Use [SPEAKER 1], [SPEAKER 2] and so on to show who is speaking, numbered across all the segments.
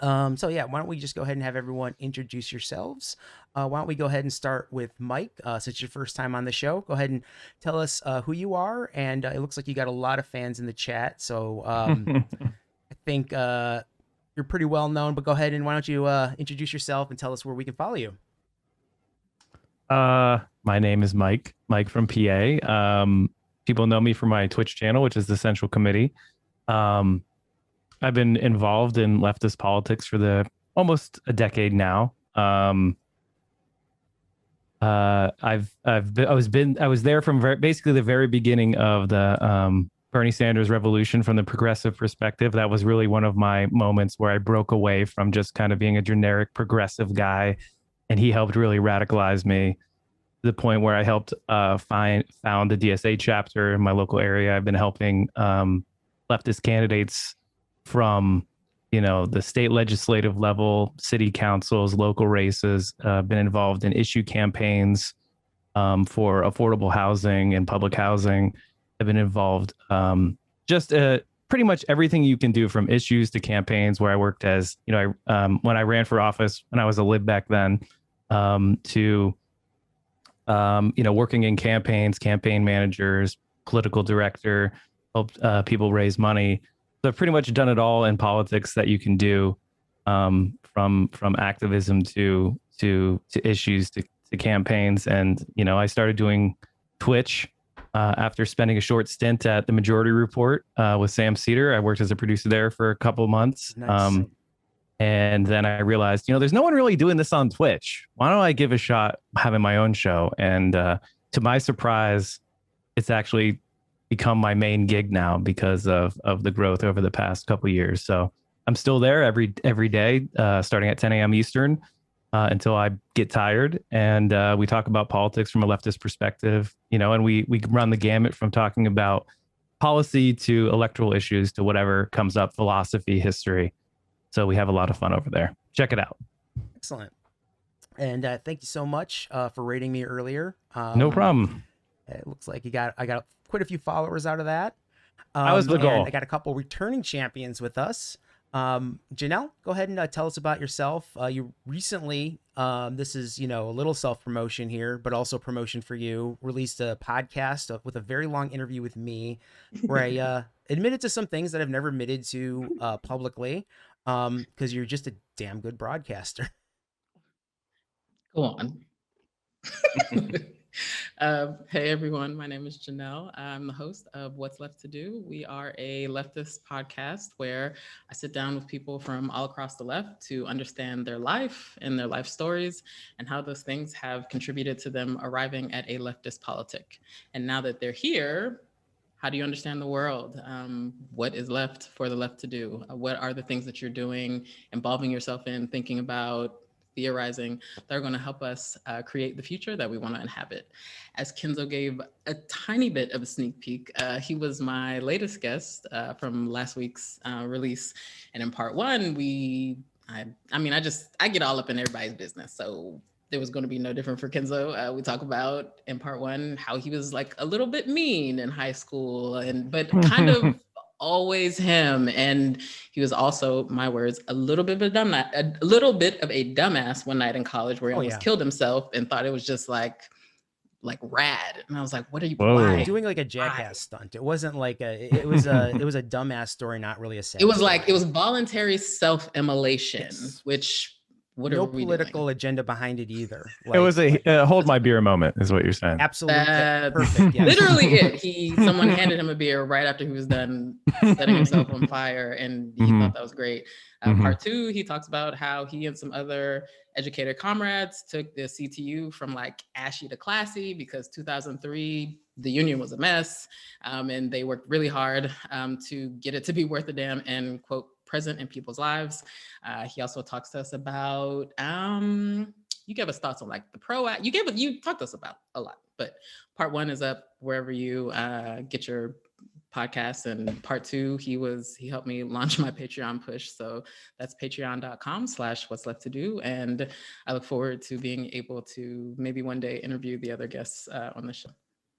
[SPEAKER 1] So yeah, why don't we just go ahead and have everyone introduce yourselves? Why don't we go ahead and start with Mike, since it's your first time on the show. Go ahead and tell us who you are, and it looks like you got a lot of fans in the chat. So I think you're pretty well known, but go ahead and why don't you introduce yourself and tell us where we can follow you?
[SPEAKER 2] My name is Mike from PA. People know me from my Twitch channel, which is the Central Committee. Um, I've been involved in leftist politics for the almost a decade now. I was there from basically the very beginning of the Bernie Sanders revolution from the progressive perspective. That was really one of my moments where I broke away from just kind of being a generic progressive guy, and he helped really radicalize me to the point where I helped found the DSA chapter in my local area. I've been helping leftist candidates from the state legislative level, city councils, local races. Been involved in issue campaigns for affordable housing and public housing. I've been involved just pretty much everything you can do, from issues to campaigns, where I worked as when I ran for office when I was a lib back then, to working in campaigns, campaign managers, political director, helped people raise money. So I've pretty much done it all in politics that you can do, from activism to issues to campaigns. And I started doing Twitch after spending a short stint at the Majority Report with Sam Cedar. I worked as a producer there for a couple of months.
[SPEAKER 1] Nice.
[SPEAKER 2] And then I realized, there's no one really doing this on Twitch. Why don't I give a shot having my own show? And to my surprise, it's actually become my main gig now because of the growth over the past couple of years. So I'm still there every day, starting at 10 a.m. Eastern until I get tired. And we talk about politics from a leftist perspective, and we run the gamut from talking about policy to electoral issues to whatever comes up, philosophy, history. So we have a lot of fun over there. Check it out.
[SPEAKER 1] Excellent. And thank you so much for rating me earlier.
[SPEAKER 2] No problem.
[SPEAKER 1] It looks like I got quite a few followers out of that.
[SPEAKER 2] That was the goal.
[SPEAKER 1] I got a couple returning champions with us. Janelle, go ahead and tell us about yourself. You recently, this is, a little self-promotion here, but also promotion for you, released a podcast with a very long interview with me where I admitted to some things that I've never admitted to publicly, because you're just a damn good broadcaster.
[SPEAKER 3] Go on. Hey everyone, my name is Janelle. I'm the host of What's Left to Do. We are a leftist podcast where I sit down with people from all across the left to understand their life and their life stories and how those things have contributed to them arriving at a leftist politic. And now that they're here, how do you understand the world? What is left for the left to do? What are the things that you're doing, involving yourself in, thinking about, theorizing, that are going to help us create the future that we want to inhabit? As Kenzo gave a tiny bit of a sneak peek, he was my latest guest from last week's release. And in part one, I get all up in everybody's business. So there was going to be no different for Kenzo. We talk about in part one how he was like a little bit mean in high school, but kind of always him. And he was also, my words, a little bit of a dumbass one night in college where he almost killed himself and thought it was just like rad. And I was like, what are you
[SPEAKER 1] doing? Like a jackass stunt. It wasn't like it was a dumbass story, not really a sad
[SPEAKER 3] It was
[SPEAKER 1] story.
[SPEAKER 3] like, it was voluntary self-immolation, which
[SPEAKER 1] no political agenda behind it either.
[SPEAKER 2] It was a hold my beer moment, is what you're saying.
[SPEAKER 1] Absolutely. Perfect. Yes.
[SPEAKER 3] Literally it. Someone handed him a beer right after he was done setting himself on fire, and he thought that was great. Part two, he talks about how he and some other educator comrades took the CTU from like ashy to classy because 2003, the union was a mess, and they worked really hard to get it to be worth a damn and, quote, present in people's lives. He also talks to us about, you gave us thoughts on like the you talked to us about a lot, but part one is up wherever you get your podcasts, and part two, he helped me launch my Patreon push. So that's patreon.com/what's left to do. And I look forward to being able to maybe one day interview the other guests on the show.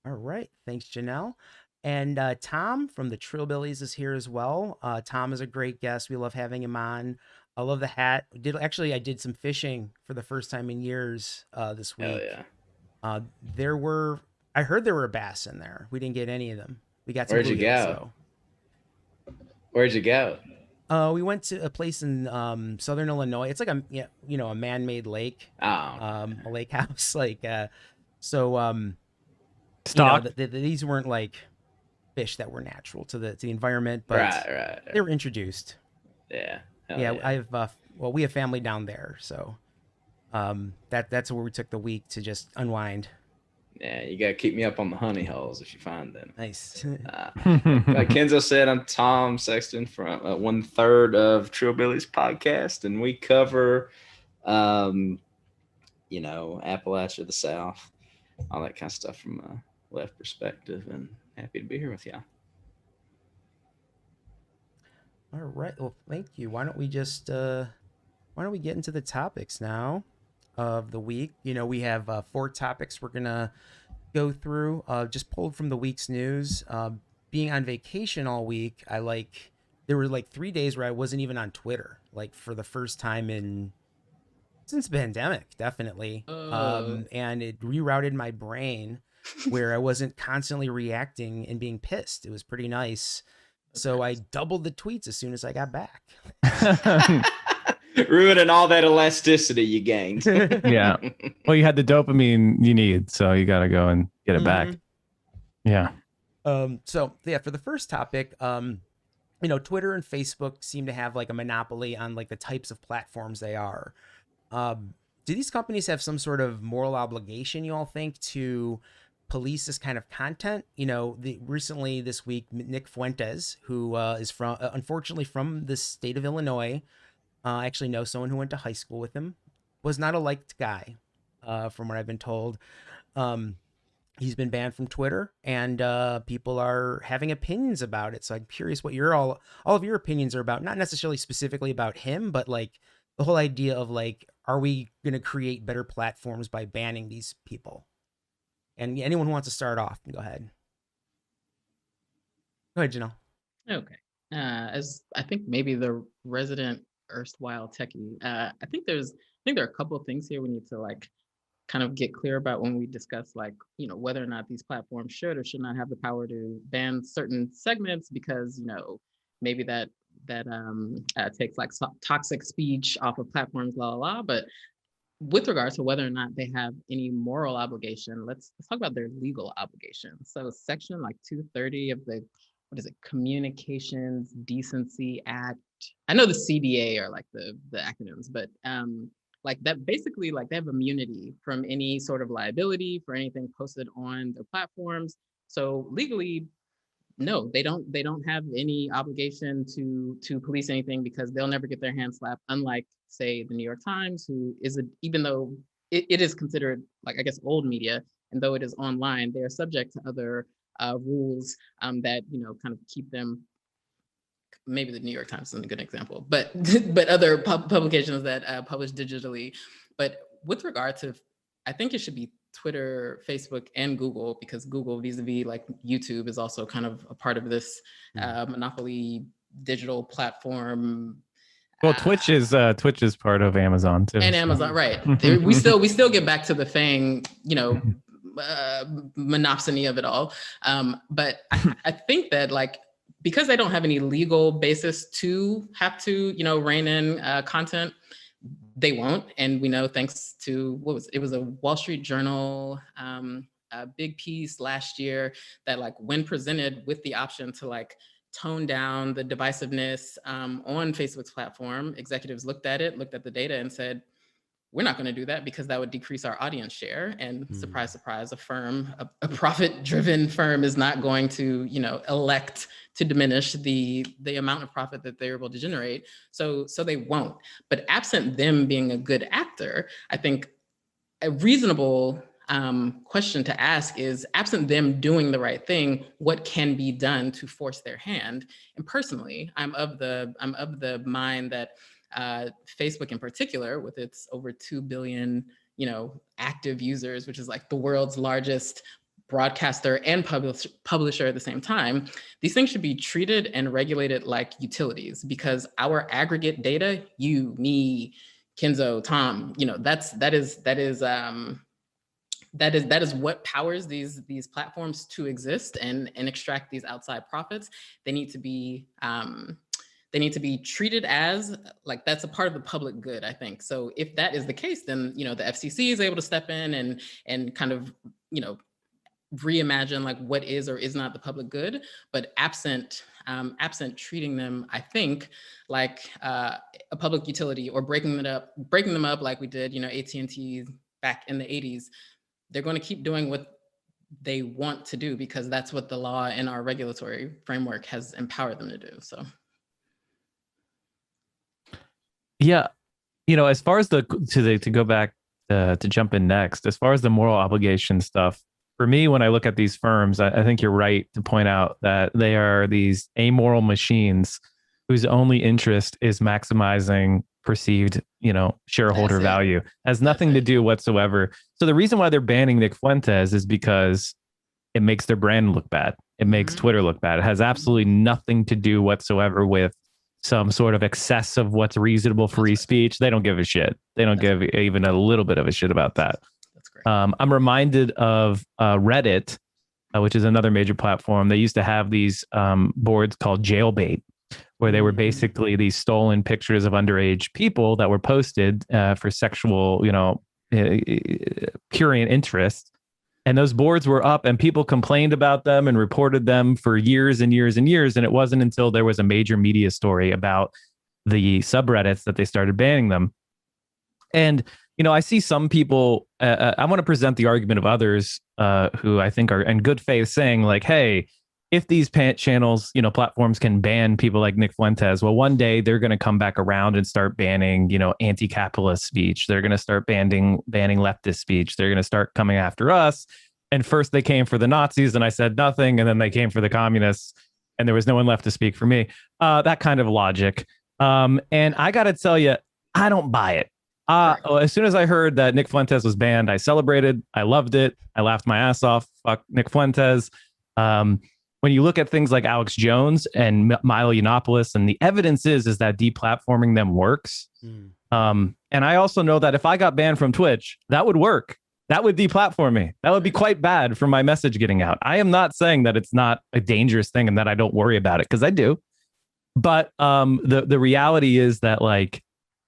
[SPEAKER 1] All right. Thanks, Janelle. And Tom from the Trillbillies is here as well. Tom is a great guest. We love having him on. I love the hat. I did some fishing for the first time in years this
[SPEAKER 4] Hell
[SPEAKER 1] week.
[SPEAKER 4] yeah.
[SPEAKER 1] There were I heard there were bass in there. We didn't get any of them. We got some
[SPEAKER 4] Where'd you
[SPEAKER 1] bluegills
[SPEAKER 4] go?
[SPEAKER 1] though.
[SPEAKER 4] Where'd you go?
[SPEAKER 1] We went to a place in southern Illinois. It's like a man-made lake,
[SPEAKER 4] Oh,
[SPEAKER 1] a lake house. So
[SPEAKER 2] Stock.
[SPEAKER 1] these weren't like fish that were natural to the environment, but
[SPEAKER 4] right.
[SPEAKER 1] they were introduced.
[SPEAKER 4] Yeah. Hell
[SPEAKER 1] Yeah,
[SPEAKER 4] yeah.
[SPEAKER 1] we have family down there, so that's where we took the week to just unwind.
[SPEAKER 4] Yeah, you gotta keep me up on the honey holes if you find them.
[SPEAKER 1] Nice.
[SPEAKER 4] Like Kenzo said, I'm Tom Sexton from 1/3 of Trillbillies podcast, and we cover, Appalachia, the South, all that kind of stuff from a left perspective, and happy to be here with y'all.
[SPEAKER 1] All right. Well, thank you. Why don't we get into the topics now of the week? We have 4 topics we're gonna go through. Just pulled from the week's news. Being on vacation all week, there were like 3 days where I wasn't even on Twitter, like for the first time since the pandemic, definitely. And it rerouted my brain where I wasn't constantly reacting and being pissed. It was pretty nice. So I doubled the tweets as soon as I got back.
[SPEAKER 4] Ruining all that elasticity you gained.
[SPEAKER 2] Yeah. Well, you had the dopamine you need, so you got to go and get it back. Yeah.
[SPEAKER 1] So yeah, for the first topic, Twitter and Facebook seem to have like a monopoly on like the types of platforms they are. Do these companies have some sort of moral obligation, you all think, to police this kind of content? Recently this week, Nick Fuentes, who is unfortunately from the state of Illinois, I actually know someone who went to high school with him, was not a liked guy, from what I've been told. He's been banned from Twitter, and people are having opinions about it. So I'm curious what all of your opinions are about, not necessarily specifically about him, but like the whole idea of like, are we going to create better platforms by banning these people? And anyone who wants to start off, go ahead. Go ahead, Janelle.
[SPEAKER 3] Okay. As I think maybe the resident erstwhile techie, I think there are a couple of things here we need to like kind of get clear about when we discuss like, whether or not these platforms should or should not have the power to ban certain segments, because, maybe that takes like toxic speech off of platforms, But with regards to whether or not they have any moral obligation, let's talk about their legal obligation. So section like 230 of the, what is it, Communications Decency Act. I know the CDA are like the acronyms, but like that basically, like they have immunity from any sort of liability for anything posted on their platforms. So legally, no, they don't have any obligation to police anything, because they'll never get their hand slapped, unlike say the New York Times, who is even though it is considered like, I guess, old media, and though it is online, they are subject to other rules that kind of keep them. Maybe the New York Times isn't a good example, but but other publications that publish digitally. But with regard to, I think it should be Twitter, Facebook, and Google, because Google vis-a-vis like YouTube is also kind of a part of this monopoly digital platform.
[SPEAKER 2] Well, Twitch is part of Amazon too.
[SPEAKER 3] And Amazon, right? we still get back to the FANG, monopsony of it all. But I think that like, because they don't have any legal basis to have to, rein in content, they won't. And we know, thanks to it was a Wall Street Journal a big piece last year that like, when presented with the option to like tone down the divisiveness on Facebook's platform, executives looked at the data and said, we're not going to do that, because that would decrease our audience share. And surprise, surprise, a profit-driven firm is not going to, elect to diminish the amount of profit that they're able to generate. So they won't. But absent them being a good actor, I think a reasonable question to ask is, absent them doing the right thing, what can be done to force their hand? And personally, I'm of the mind that Facebook in particular, with its over 2 billion, active users, which is like the world's largest broadcaster and publisher at the same time, these things should be treated and regulated like utilities, because our aggregate data, you, me, Kenzo, Tom, that is what powers these platforms to exist and extract these outside profits. They need to be treated as like that's a part of the public good, I think. So if that is the case, then the FCC is able to step in and kind of reimagine like what is or is not the public good. But absent treating them, I think, like a public utility, or breaking them up like we did, AT&T back in the 80s, they're going to keep doing what they want to do because that's what the law and our regulatory framework has empowered them to do. So.
[SPEAKER 2] Yeah. As far as to go back to jump in next, as far as the moral obligation stuff, for me, when I look at these firms, I think you're right to point out that they are these amoral machines whose only interest is maximizing perceived, shareholder value. Has nothing to do whatsoever. So the reason why they're banning Nick Fuentes is because it makes their brand look bad. It makes Twitter look bad. It has absolutely nothing to do whatsoever with some sort of excess of what's reasonable free speech. They don't give a shit. They don't give even a little bit of a shit about that.
[SPEAKER 3] That's great.
[SPEAKER 2] I'm reminded of Reddit, which is another major platform. They used to have these boards called jailbait, where they were basically these stolen pictures of underage people that were posted for sexual, prurient interest. And those boards were up and people complained about them and reported them for years and years and years. And it wasn't until there was a major media story about the subreddits that they started banning them. And, I see some people, I want to present the argument of others who I think are in good faith saying like, hey, if these channels, platforms can ban people like Nick Fuentes, well, one day they're going to come back around and start banning, anti-capitalist speech. They're going to start banning leftist speech. They're going to start coming after us. And first they came for the Nazis and I said nothing. And then they came for the communists and there was no one left to speak for me. That kind of logic. And I got to tell you, I don't buy it. As soon as I heard that Nick Fuentes was banned, I celebrated. I loved it. I laughed my ass off. Fuck Nick Fuentes. When you look at things like Alex Jones and Milo Yiannopoulos, and the evidence is that deplatforming them works. And I also know that if I got banned from Twitch, that would work. That would deplatform me. That would be quite bad for my message getting out. I am not saying that it's not a dangerous thing and that I don't worry about it, because I do. But the reality is that like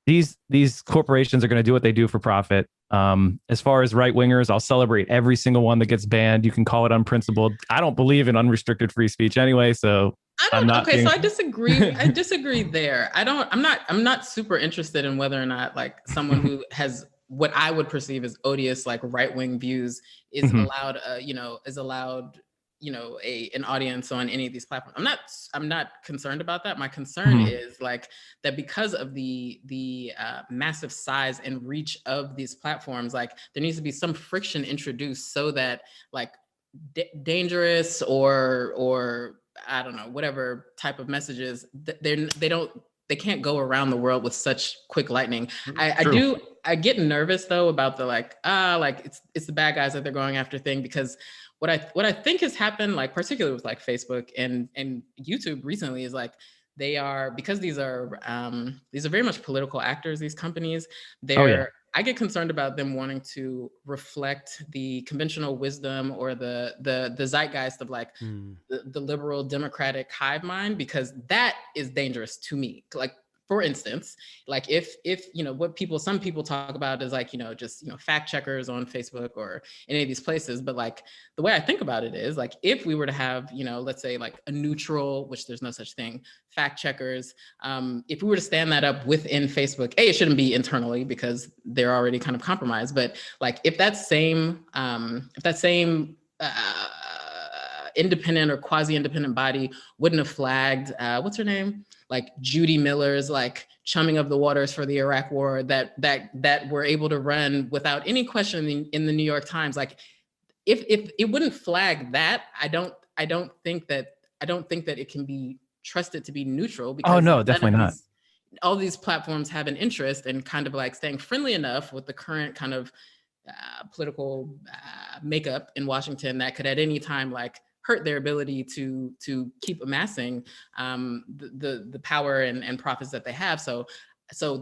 [SPEAKER 2] these corporations are going to do what they do for profit. As far as right wingers, I'll celebrate every single one that gets banned. You can call it unprincipled. I don't believe in unrestricted free speech anyway, so
[SPEAKER 3] so I disagree. I disagree there. I'm not super interested in whether or not like someone who has what I would perceive as odious like right wing views is allowed an audience on any of these platforms. I'm not concerned about that. My concern is like that because of the massive size and reach of these platforms, like there needs to be some friction introduced so that like dangerous or I don't know, whatever type of messages, they can't go around the world with such quick lightning. I get nervous though about the like it's the bad guys that they're going after thing, because what I think has happened, like particularly with like Facebook and YouTube recently, is like they are, because these are very much political actors, these companies, I get concerned about them wanting to reflect the conventional wisdom or the zeitgeist of like the liberal democratic hive mind, because that is dangerous to me. Like, for instance, like if what some people talk about is like, just, fact checkers on Facebook or any of these places. But like the way I think about it is like, if we were to have, let's say like a neutral, which there's no such thing, fact checkers, if we were to stand that up within Facebook, it shouldn't be internally because they're already kind of compromised. But like if that same independent or quasi-independent body wouldn't have flagged, what's her name? Like Judy Miller's like chumming of the waters for the Iraq war that were able to run without any question in the New York Times. Like if it wouldn't flag that, I don't think that it can be trusted to be neutral, because
[SPEAKER 2] definitely not.
[SPEAKER 3] All these platforms have an interest in kind of like staying friendly enough with the current kind of political makeup in Washington that could at any time like hurt their ability to keep amassing the power and profits that they have. So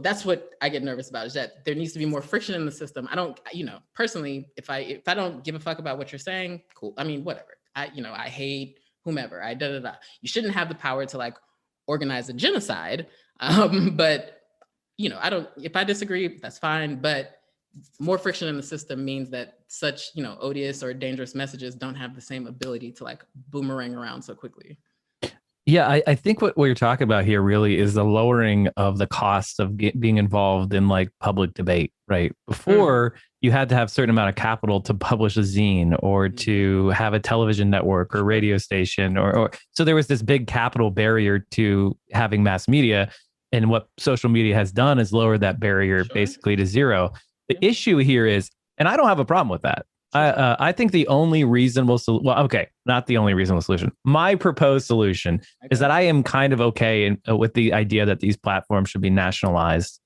[SPEAKER 3] that's what I get nervous about, is that there needs to be more friction in the system. I don't, personally, if I don't give a fuck about what you're saying, cool. I mean, whatever. I hate whomever. You shouldn't have the power to like organize a genocide. But if I disagree, that's fine. But more friction in the system means that such, odious or dangerous messages don't have the same ability to like boomerang around so quickly.
[SPEAKER 2] Yeah, I think what you're talking about here really is the lowering of the cost of being involved in like public debate, right? Before, you had to have a certain amount of capital to publish a zine or to have a television network or radio station, or so there was this big capital barrier to having mass media. And what social media has done is lowered that barrier basically to zero. The issue here is, and I don't have a problem with that. I think the only reasonable not the only reasonable solution. My proposed solution is that I am kind of okay with the idea that these platforms should be nationalized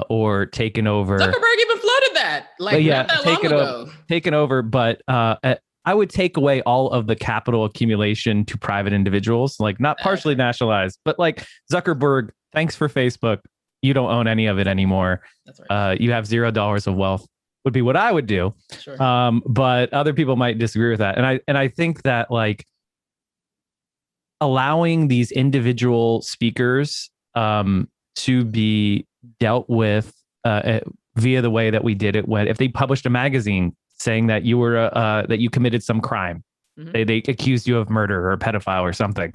[SPEAKER 2] or taken over.
[SPEAKER 3] Zuckerberg even floated that, like not that long ago.
[SPEAKER 2] Taken over, but I would take away all of the capital accumulation to private individuals, like not partially nationalized, but like Zuckerberg, thanks for Facebook. You don't own any of it anymore.
[SPEAKER 3] That's right.
[SPEAKER 2] You have $0 of wealth, would be what I would do.
[SPEAKER 3] Sure.
[SPEAKER 2] But other people might disagree with that. And I think that like allowing these individual speakers to be dealt with via the way that we did it, when if they published a magazine saying that you were that you committed some crime, they accused you of murder or a pedophile or something,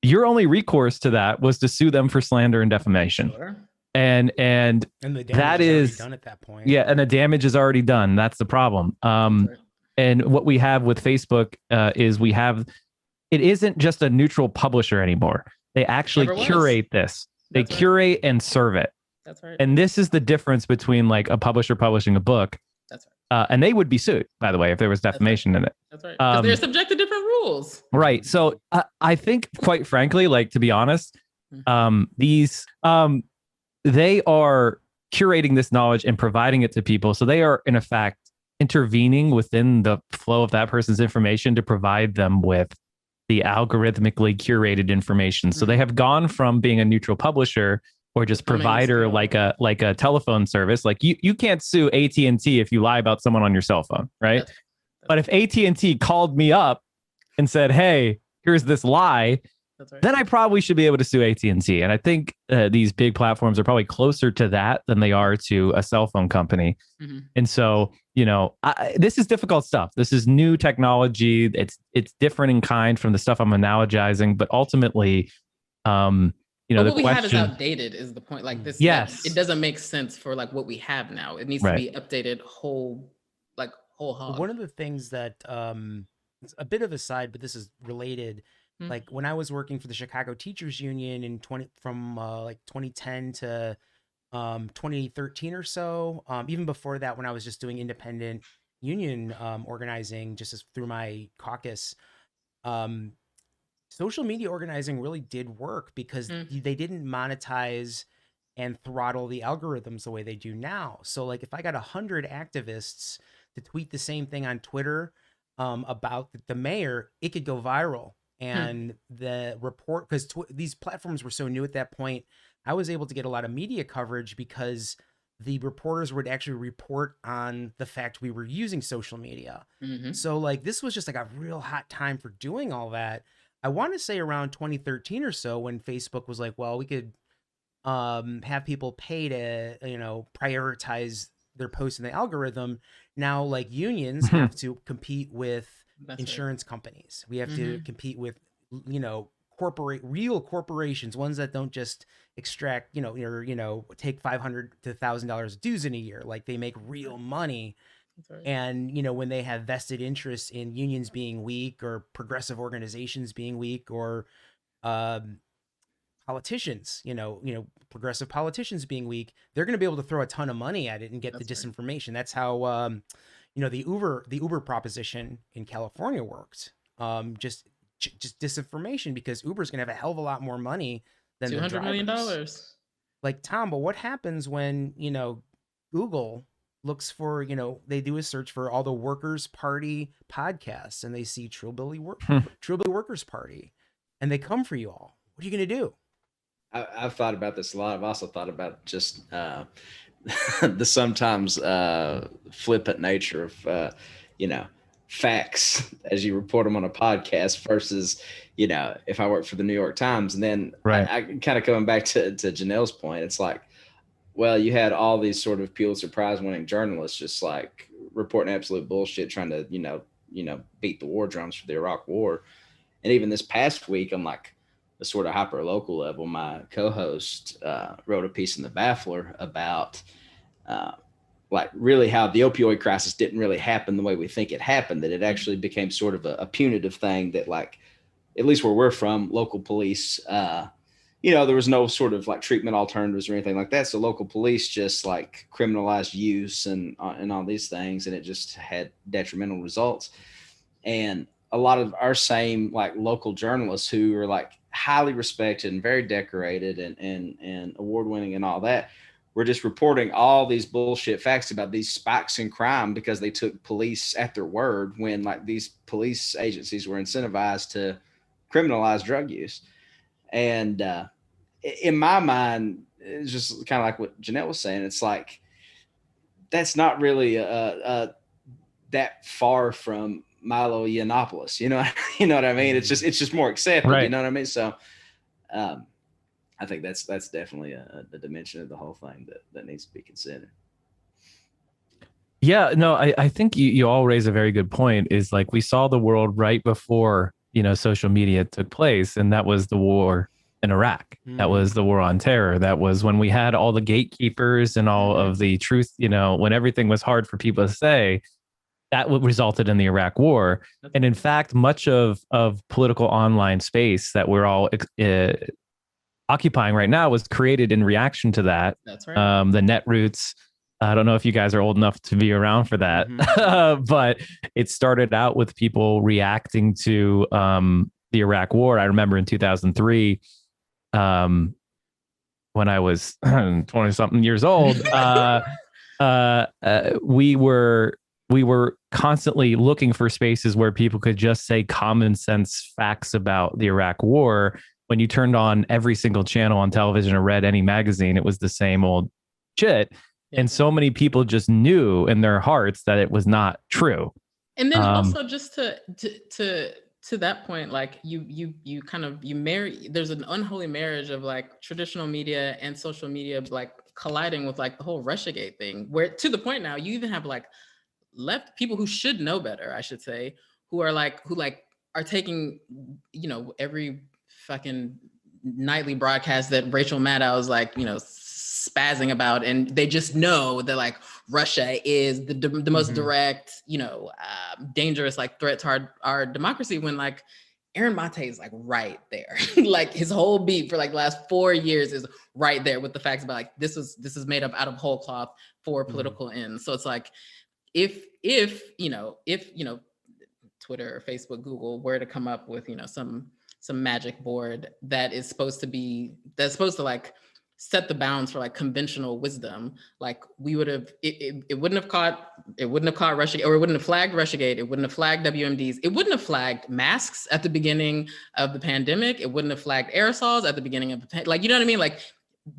[SPEAKER 2] your only recourse to that was to sue them for slander and defamation.
[SPEAKER 3] Sure.
[SPEAKER 2] And
[SPEAKER 1] the damage is done at that point.
[SPEAKER 2] Yeah, and the damage is already done. That's the problem. And what we have with Facebook is it isn't just a neutral publisher anymore. They actually curate this. They curate and serve it.
[SPEAKER 3] That's right.
[SPEAKER 2] And this is the difference between like a publisher publishing a book.
[SPEAKER 3] That's right.
[SPEAKER 2] And they would be sued, by the way, if there was defamation in it.
[SPEAKER 3] That's right. Because they're subject to different rules.
[SPEAKER 2] Right. So I think, quite frankly, like, to be honest, they are curating this knowledge and providing it to people. So they are, in effect, intervening within the flow of that person's information to provide them with the algorithmically curated information. So they have gone from being a neutral publisher or just provider, like a telephone service. Like you can't sue AT&T if you lie about someone on your cell phone, right? But if AT&T called me up and said, hey, here's this lie, then I probably should be able to sue AT&T. And I think these big platforms are probably closer to that than they are to a cell phone company. And so, this is difficult stuff. This is new technology. It's different in kind from the stuff I'm analogizing, but ultimately,
[SPEAKER 3] what we have is outdated is the point. Like this,
[SPEAKER 2] yes,
[SPEAKER 3] it doesn't make sense for like what we have now. It needs to be updated whole hog.
[SPEAKER 1] One of the things that it's a bit of a side, but this is related. Like when I was working for the Chicago Teachers Union in 2010 to 2013 or so, even before that, when I was just doing independent union organizing, just through my caucus, social media organizing really did work because they didn't monetize and throttle the algorithms the way they do now. So like if I got 100 activists to tweet the same thing on Twitter about the mayor, it could go viral. And the report, because these platforms were so new at that point, I was able to get a lot of media coverage because the reporters would actually report on the fact we were using social media. So like this was just like a real hot time for doing all that. I want to say around 2013 or so, when Facebook was like, well, we could have people pay to, prioritize their posts in the algorithm. Now, like unions have to compete with insurance companies. We have to compete with, real corporations, ones that don't just extract, take $500 to $1,000 dues in a year. Like they make real money. And, when they have vested interests in unions being weak or progressive organizations being weak or politicians, progressive politicians being weak, they're going to be able to throw a ton of money at it and get the disinformation. That's how, the Uber proposition in California worked. Just disinformation, because Uber's going to have a hell of a lot more money than
[SPEAKER 3] $200 million.
[SPEAKER 1] Like, Tom, but what happens when, Google looks for, you know, they do a search for all the Workers Party podcasts, and they see Trillbilly Workers Party, and they come for you all. What are you going to do?
[SPEAKER 4] I've thought about this a lot. I've also thought about just the sometimes flippant nature of, you know, facts as you report them on a podcast versus, you know, if I work for the New York Times. And then
[SPEAKER 2] Right.
[SPEAKER 4] I kind of coming back to Janelle's point, it's like, well, you had all these sort of Pulitzer Prize winning journalists just like reporting absolute bullshit, trying to, you know, beat the war drums for the Iraq War. And even this past week, I'm like, a sort of hyper local level, my co-host wrote a piece in the Baffler about like really how the opioid crisis didn't really happen the way we think it happened, that it actually became sort of a punitive thing that, like, at least where we're from, local police, you know, there was no sort of like treatment alternatives or anything like that. So local police just like criminalized use and all these things, and it just had detrimental results. And a lot of our same like local journalists who are like highly respected and very decorated and award winning and all that, we're just reporting all these bullshit facts about these spikes in crime because they took police at their word, when like these police agencies were incentivized to criminalize drug use. And in my mind, it's just kind of like what Janelle was saying. It's like, that's not really that far from Milo Yiannopoulos, you know, you know what I mean? It's just more accepted,
[SPEAKER 2] Right.
[SPEAKER 4] You know what I mean? So, I think that's definitely a dimension of the whole thing that needs to be considered.
[SPEAKER 2] Yeah, no, I think you all raise a very good point. Is like, we saw the world right before, you know, social media took place, and that was the war in Iraq. That was the war on terror. That was when we had all the gatekeepers and all of the truth, you know, when everything was hard for people to say. That resulted in the Iraq War. And in fact, much of political online space that we're all occupying right now was created in reaction to that.
[SPEAKER 3] That's right.
[SPEAKER 2] The Netroots. I don't know if you guys are old enough to be around for that, but it started out with people reacting to the Iraq War. I remember in 2003, when I was 20 something years old, we were constantly looking for spaces where people could just say common sense facts about the Iraq War. When you turned on every single channel on television or read any magazine, it was the same old shit. Yeah. And so many people just knew in their hearts that it was not true.
[SPEAKER 3] And then also just to that point, like you marry, there's an unholy marriage of like traditional media and social media, like colliding with like the whole Russiagate thing, where to the point now you even have like left people who should know better, I should say, who are taking, you know, every fucking nightly broadcast that Rachel Maddow is like, you know, spazzing about, and they just know that like Russia is the most direct, you know, dangerous like threat to our democracy, when like Aaron Mate is like right there. Like his whole beat for like the last 4 years is right there with the facts about like this is made up out of whole cloth for political ends. So it's like, if you know Twitter or Facebook, Google were to come up with, you know, some magic board that's supposed to like set the bounds for like conventional wisdom, like we would have, it wouldn't have caught Russiagate, or it wouldn't have flagged Russiagate, it wouldn't have flagged WMDs, it wouldn't have flagged masks at the beginning of the pandemic, it wouldn't have flagged aerosols at the beginning of the like, you know what I mean? Like,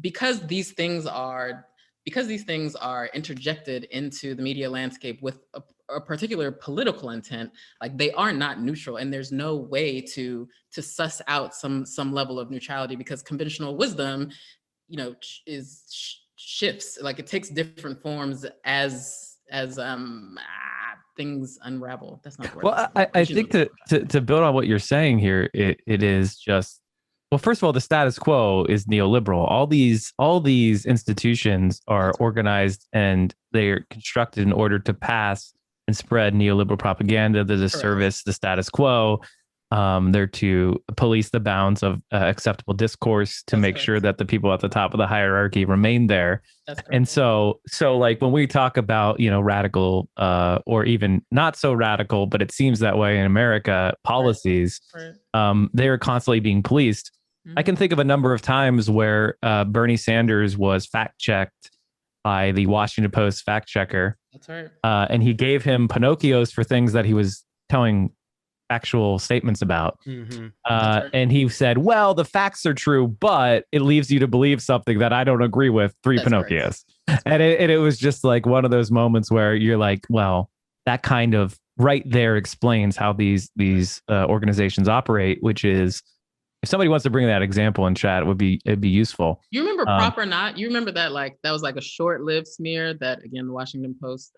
[SPEAKER 3] because these things are interjected into the media landscape with a particular political intent, like they are not neutral, and there's no way to suss out some level of neutrality, because conventional wisdom, you know, shifts, like it takes different forms as things unravel. That's not the word.
[SPEAKER 2] Well, I think to build on what you're saying here, it is just, well, first of all, the status quo is neoliberal. All these institutions are organized and they're constructed in order to pass and spread neoliberal propaganda that is service the status quo. They're to police the bounds of acceptable discourse to make sure that the people at the top of the hierarchy remain there. And so like when we talk about, you know, radical or even not so radical, but it seems that way in America, policies, they are constantly being policed. I can think of a number of times where Bernie Sanders was fact checked by the Washington Post fact checker.
[SPEAKER 3] That's right.
[SPEAKER 2] And he gave him Pinocchios for things that he was telling actual statements about.
[SPEAKER 1] Mm-hmm.
[SPEAKER 3] Right.
[SPEAKER 2] And he said, well, the facts are true, but it leaves you to believe something that I don't agree with. Three
[SPEAKER 3] That's
[SPEAKER 2] Pinocchios. And it was just like one of those moments where you're like, well, that kind of right there explains how these organizations operate, which is, if somebody wants to bring that example in chat, it'd be useful.
[SPEAKER 3] You remember Prop or Not? You remember that that was like a short-lived smear that, again, the Washington Post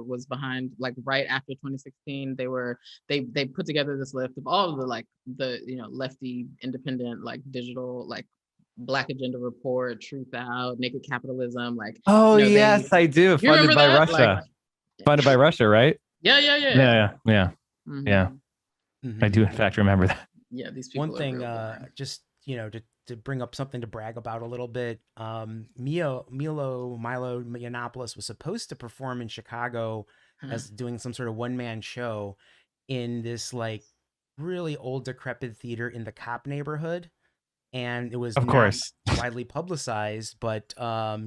[SPEAKER 3] was behind, like right after 2016. They put together this list of all of the lefty independent digital Black Agenda Report, Truth Out, Naked Capitalism,
[SPEAKER 2] Yes, I do. Funded by
[SPEAKER 3] that?
[SPEAKER 2] Russia. Funded by Russia, right?
[SPEAKER 3] Yeah.
[SPEAKER 2] Mm-hmm. Yeah. I do in fact remember that.
[SPEAKER 3] Yeah, these people.
[SPEAKER 1] One thing, just to bring up something to brag about a little bit. Milo Yiannopoulos was supposed to perform in Chicago as doing some sort of one-man show in this really old decrepit theater in the Cop neighborhood, and it was
[SPEAKER 2] of course
[SPEAKER 1] widely publicized, but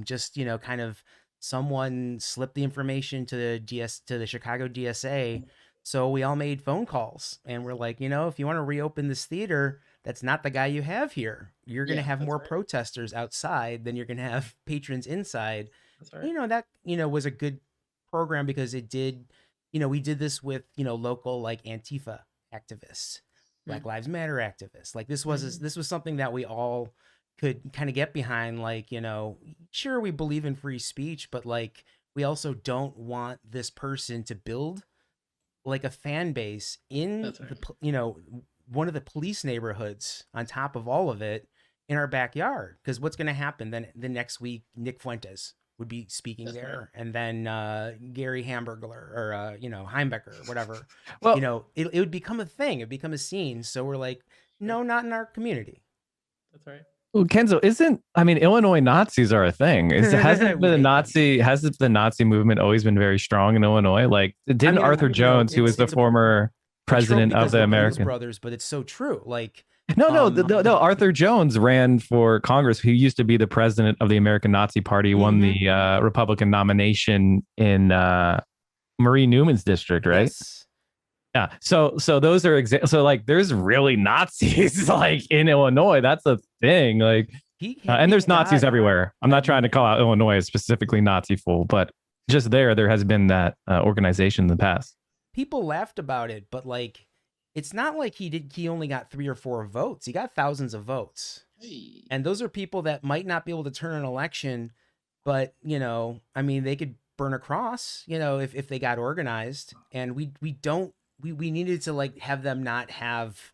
[SPEAKER 1] just kind of someone slipped the information to the Chicago DSA. So we all made phone calls and we're like, if you want to reopen this theater, that's not the guy you have here. You're going to have more protesters outside than you're going to have patrons inside. That's right. That, was a good program because it did, we did this with, local Antifa activists, Black Lives Matter activists. This was something that we all could kind of get behind. Sure, we believe in free speech, but we also don't want this person to build a fan base in one of the police neighborhoods on top of all of it in our backyard. Because what's going to happen then the next week, Nick Fuentes would be speaking there. Right. And then Gary Hamburglar or, Heimbecker or whatever, well, it would become a thing. It'd become a scene. So we're like, no, not in our community.
[SPEAKER 2] That's right. Well, Kenzo, Illinois Nazis are a thing. Hasn't the Nazi movement always been very strong in Illinois? Didn't Arthur Jones, who was the former president of the American
[SPEAKER 1] Brothers, but it's so true.
[SPEAKER 2] No, Arthur Jones ran for Congress. He used to be the president of the American Nazi Party, won the Republican nomination in Marie Newman's district, right?
[SPEAKER 1] Yes.
[SPEAKER 2] Yeah. So those are so there's really Nazis in Illinois. That's a thing. And there's Nazis everywhere. I'm not trying to call out Illinois as specifically Nazi-ful, but just there has been that organization in the past.
[SPEAKER 1] People laughed about it, but it's not like he only got 3 or 4 votes. He got thousands of votes. Hey. And those are people that might not be able to turn an election, but they could burn a cross, if they got organized. And we needed to have them not have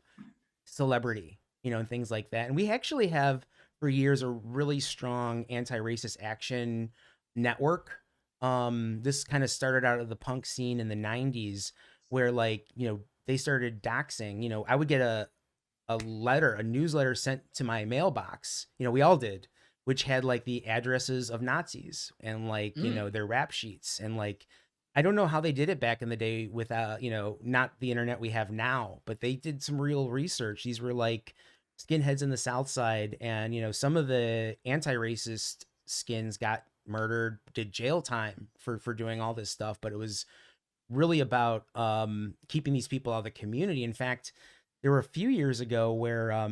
[SPEAKER 1] celebrity, and things like that. And we actually have for years a really strong anti-racist action network. This kind of started out of the punk scene in the 90s where they started doxing. I would get a newsletter sent to my mailbox, we all did, which had the addresses of Nazis and their rap sheets. And I don't know how they did it back in the day without, not the internet we have now, but they did some real research. These were skinheads in the South Side. And, some of the anti-racist skins got murdered, did jail time for doing all this stuff. But it was really about keeping these people out of the community. In fact, there were a few years ago where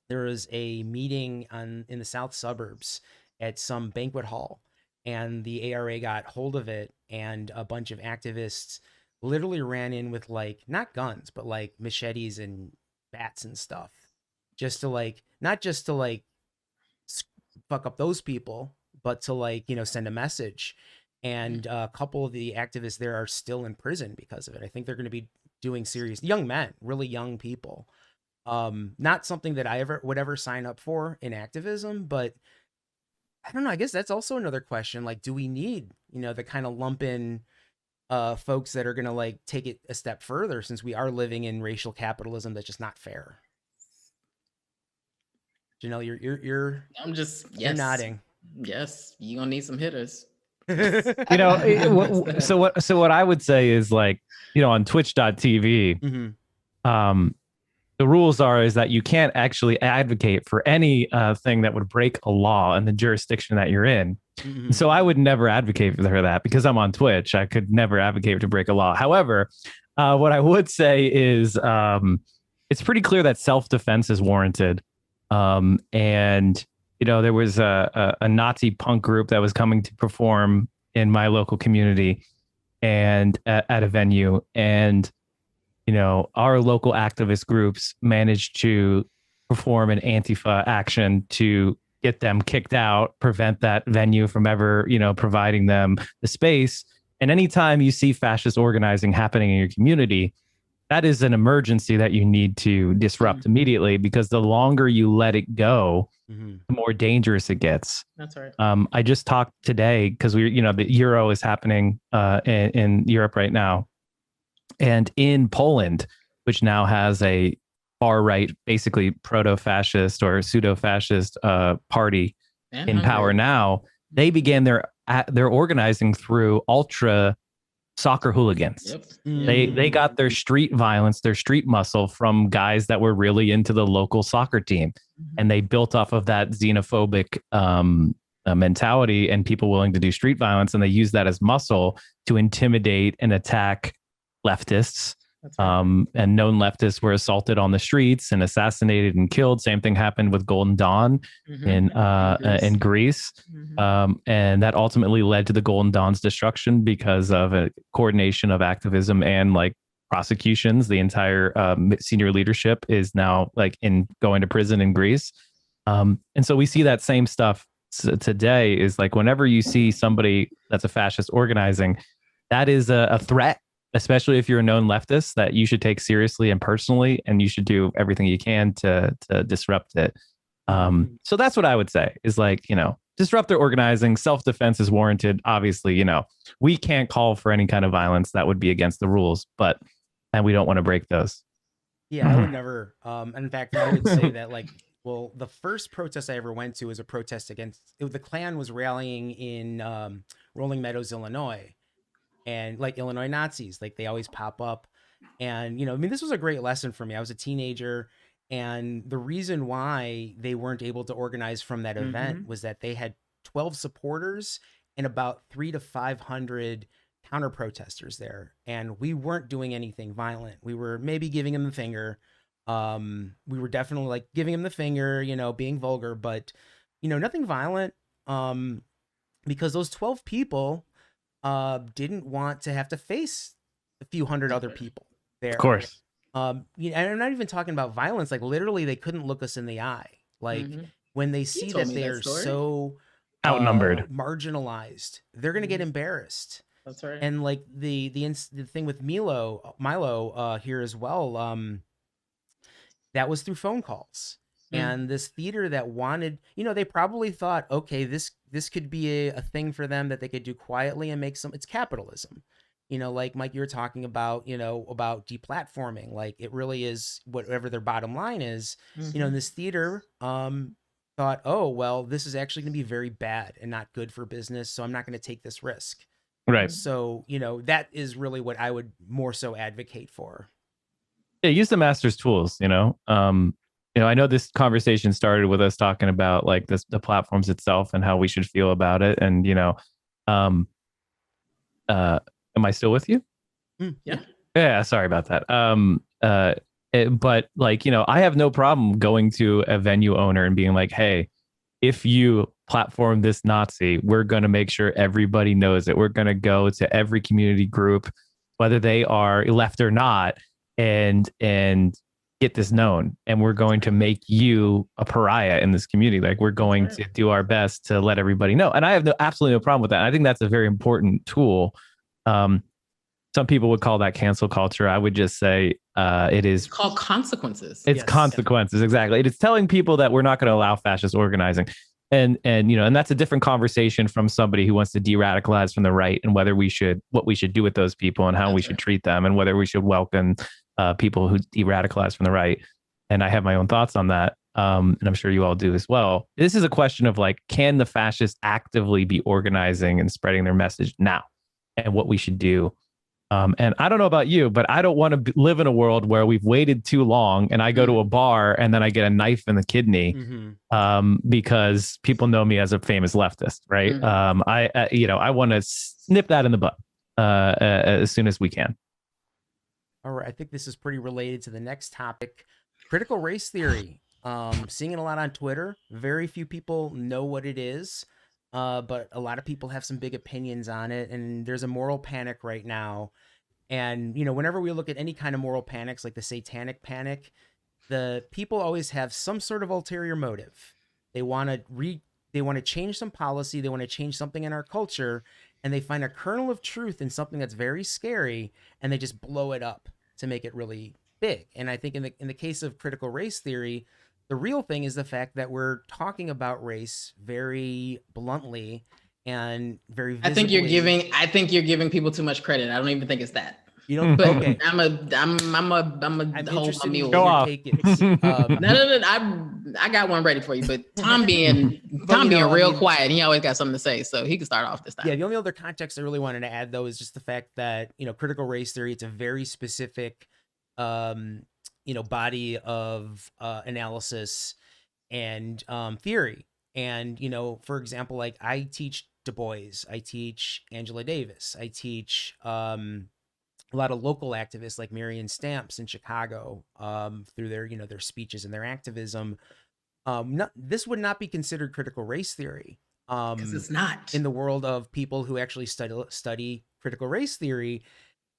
[SPEAKER 1] there was a meeting in the South suburbs at some banquet hall. And the ARA got hold of it, and a bunch of activists literally ran in with not guns, but machetes and bats and stuff, just to not just to fuck up those people, but to send a message. And a couple of the activists there are still in prison because of it. I think they're going to be doing serious, young men, really young people. Not something that I would ever sign up for in activism, but I don't know. I guess that's also another question. Do we need, the kind of lump in folks that are going to take it a step further, since we are living in racial capitalism that's just not fair? Janelle, you're
[SPEAKER 3] I'm just
[SPEAKER 1] you're nodding.
[SPEAKER 3] Yes, you're gonna need some hitters.
[SPEAKER 2] So what I would say is on twitch.tv, the rules is that you can't actually advocate for any thing that would break a law in the jurisdiction that you're in.
[SPEAKER 1] Mhm.
[SPEAKER 2] So I would never advocate for that because I'm on Twitch. I could never advocate to break a law. However, what I would say is it's pretty clear that self-defense is warranted. And, there was a Nazi punk group that was coming to perform in my local community and at a venue. And, our local activist groups managed to perform an Antifa action to get them kicked out, prevent that venue from ever, providing them the space. And anytime you see fascist organizing happening in your community, that is an emergency that you need to disrupt immediately, because the longer you let it go, the more dangerous it gets.
[SPEAKER 3] That's right.
[SPEAKER 2] I just talked today because the Euro is happening in Europe right now. And in Poland, which now has a far right, basically proto-fascist or pseudo-fascist party
[SPEAKER 3] And
[SPEAKER 2] in
[SPEAKER 3] Hungary.
[SPEAKER 2] power now, they began their organizing through ultra soccer hooligans.
[SPEAKER 3] Yep.
[SPEAKER 2] They got their street violence, their street muscle from guys that were really into the local soccer team, and they built off of that xenophobic mentality and people willing to do street violence, and they use that as muscle to intimidate and attack leftists.
[SPEAKER 3] That's right.
[SPEAKER 2] And known leftists were assaulted on the streets and assassinated and killed. Same thing happened with Golden Dawn in Greece. And that ultimately led to the Golden Dawn's destruction because of a coordination of activism and like prosecutions. The entire senior leadership is now going to prison in Greece. And so we see that same stuff today. Is like whenever you see somebody that's a fascist organizing, that is a threat, especially if you're a known leftist, that you should take seriously and personally, and you should do everything you can to disrupt it. So that's what I would say is disrupt their organizing. Self-defense is warranted. Obviously, we can't call for any kind of violence that would be against the rules, and we don't want to break those.
[SPEAKER 1] Yeah, I would never. In fact, I would say that the first protest I ever went to was a protest against the Klan was rallying in Rolling Meadows, Illinois. And Illinois Nazis, they always pop up. And, this was a great lesson for me. I was a teenager. And the reason why they weren't able to organize from that event was that they had 12 supporters and about 300 to 500 counter protesters there. And we weren't doing anything violent. We were maybe giving them the finger. We were definitely giving them the finger, being vulgar, but, nothing violent. Because those 12 people didn't want to have to face a few hundred other people there. Of
[SPEAKER 2] course.
[SPEAKER 1] And I'm not even talking about violence. Literally, they couldn't look us in the eye. When they see that they're so
[SPEAKER 2] outnumbered,
[SPEAKER 1] marginalized, they're gonna get embarrassed.
[SPEAKER 3] That's right.
[SPEAKER 1] And the thing with Milo here as well, that was through phone calls. And this theater that wanted, they probably thought, okay, this could be a thing for them that they could do quietly and make it's capitalism. Mike, you were talking about, about deplatforming. It really is whatever their bottom line is. And this theater thought, oh, well, this is actually going to be very bad and not good for business. So I'm not going to take this risk.
[SPEAKER 2] Right.
[SPEAKER 1] So, that is really what I would more so advocate for.
[SPEAKER 2] Yeah, use the master's tools, I know this conversation started with us talking about the platforms itself and how we should feel about it. And, am I still with you?
[SPEAKER 3] Yeah.
[SPEAKER 2] Yeah. Sorry about that. But I have no problem going to a venue owner and being like, hey, if you platform this Nazi, we're going to make sure everybody knows it. We're going to go to every community group, whether they are left or not, and get this known, and we're going to make you a pariah in this community. We're going to do our best to let everybody know. And I have absolutely no problem with that. I think that's a very important tool. Some people would call that cancel culture. I would just say it is
[SPEAKER 3] called consequences.
[SPEAKER 2] It's consequences. Exactly. It's telling people that we're not going to allow fascist organizing. And that's a different conversation from somebody who wants to de-radicalize from the right, and what we should do with those people and how we should treat them, and whether we should welcome people who de-radicalize from the right. And I have my own thoughts on that. And I'm sure you all do as well. This is a question of can the fascists actively be organizing and spreading their message now, and what we should do And I don't know about you, but I don't want to live in a world where we've waited too long and I go to a bar and then I get a knife in the kidney because people know me as a famous leftist, right? I want to snip that in the butt as soon as we can.
[SPEAKER 1] All right, I think this is pretty related to the next topic, critical race theory. Seeing it a lot on Twitter. Very few people know what it is, but a lot of people have some big opinions on it, and there's a moral panic right now. And, whenever we look at any kind of moral panics, like the satanic panic, the people always have some sort of ulterior motive. They want to change some policy, they want to change something in our culture, and they find a kernel of truth in something that's very scary, and they just blow it up to make it really big. And I think in the case of critical race theory, the real thing is the fact that we're talking about race very bluntly and very visibly.
[SPEAKER 3] I think you're giving people too much credit. I don't even think it's that.
[SPEAKER 1] You don't.
[SPEAKER 3] But
[SPEAKER 1] okay.
[SPEAKER 3] I'm hold my mule.
[SPEAKER 2] Go off.
[SPEAKER 3] No. I got one ready for you. But Tom being real quiet, he always got something to say, so he can start off this time.
[SPEAKER 1] Yeah. The only other context I really wanted to add, though, is just the fact that critical race theory, it's a very specific, body of analysis and theory. And for example, like I teach Du Bois, I teach Angela Davis, I teach a lot of local activists like Marion Stamps in Chicago through their speeches and their activism. This would not be considered critical race theory
[SPEAKER 3] because it's not
[SPEAKER 1] in the world of people who actually study critical race theory.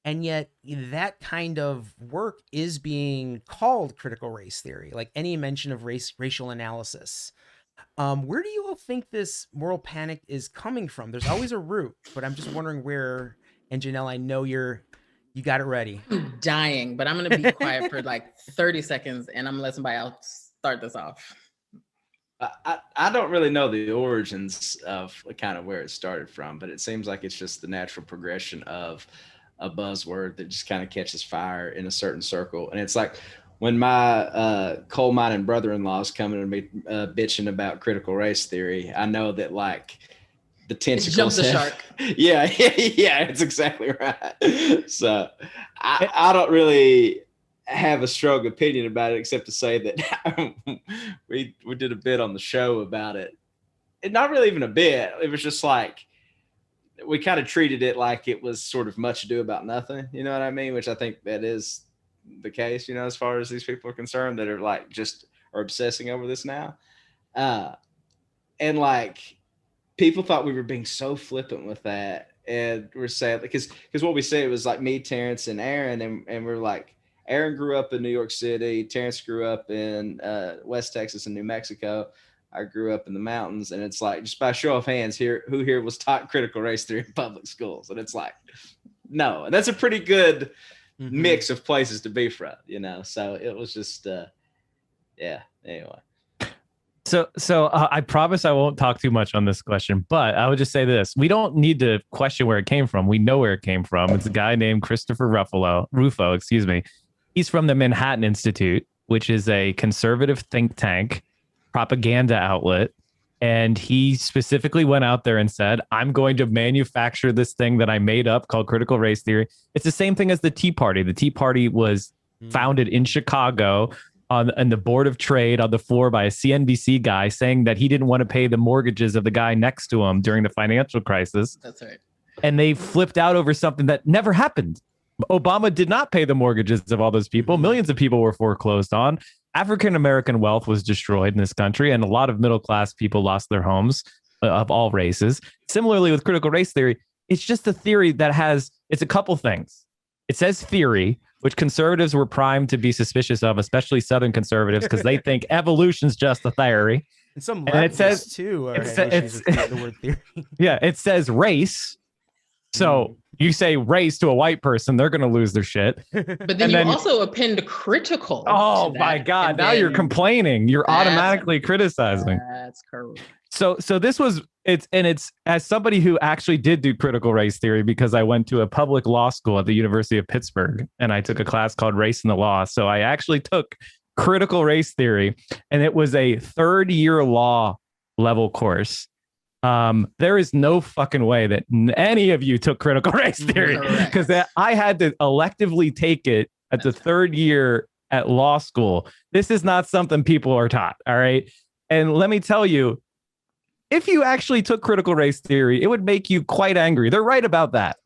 [SPEAKER 1] And yet that kind of work is being called critical race theory, like any mention of racial analysis. Where do you all think this moral panic is coming from? There's always a root, but I'm just wondering where. And Janelle, I know you got it ready.
[SPEAKER 3] I'm dying, but I'm going to be quiet for like 30 seconds and I'm going to let somebody else start this off.
[SPEAKER 4] I don't really know the origins of kind of where it started from, but it seems like it's just the natural progression of a buzzword that just kind of catches fire in a certain circle. And it's like when my coal mining brother-in-law is coming to me bitching about critical race theory, I know that like the tentacles
[SPEAKER 3] jump the shark.
[SPEAKER 4] Yeah, it's exactly right. So I don't really have a strong opinion about it, except to say that we did a bit on the show about it. And not really even a bit. It was just like we kind of treated it like it was sort of much ado about nothing. You know what I mean? Which I think that is the case, as far as these people are concerned that are like just are obsessing over this now. And like people thought we were being so flippant with that. And we're saying, because what we said was like me, Terrence, and Aaron. And we're like, Aaron grew up in New York City. Terrence grew up in West Texas and New Mexico. I grew up in the mountains. And it's like, just by show of hands here, who here was taught critical race theory in public schools? And it's like, no. And that's a pretty good mix of places to be from, So it was just, anyway.
[SPEAKER 2] So I promise I won't talk too much on this question, but I would just say this. We don't need to question where it came from. We know where it came from. It's a guy named Christopher Rufo, excuse me. He's from the Manhattan Institute, which is a conservative think tank, propaganda outlet. And he specifically went out there and said, I'm going to manufacture this thing that I made up called critical race theory. It's the same thing as the Tea Party. The Tea Party was founded in Chicago on the Board of Trade on the floor by a CNBC guy saying that he didn't want to pay the mortgages of the guy next to him during the financial crisis.
[SPEAKER 3] That's right.
[SPEAKER 2] And they flipped out over something that never happened. Obama did not pay the mortgages of all those people. Millions of people were foreclosed on. African-American wealth was destroyed in this country, and a lot of middle-class people lost their homes of all races. Similarly, with critical race theory, it's just a theory that it's a couple things. It says theory, which conservatives were primed to be suspicious of, especially Southern conservatives, because they think evolution's just a theory.
[SPEAKER 1] And some leftists too. It's the word theory.
[SPEAKER 2] Yeah, it says race. So you say race to a white person, they're going to lose their shit.
[SPEAKER 3] But then you also append critical.
[SPEAKER 2] Oh my God. Now you're complaining. You're automatically criticizing.
[SPEAKER 3] That's correct.
[SPEAKER 2] So this was it's as somebody who actually did do critical race theory, because I went to a public law school at the University of Pittsburgh and I took a class called Race and the Law. So I actually took critical race theory, and it was a third year law level course. There is no fucking way that any of you took critical race theory, because I had to electively take it at the third year at law school. This is not something people are taught. All right. And let me tell you, if you actually took critical race theory, it would make you quite angry. They're right about that.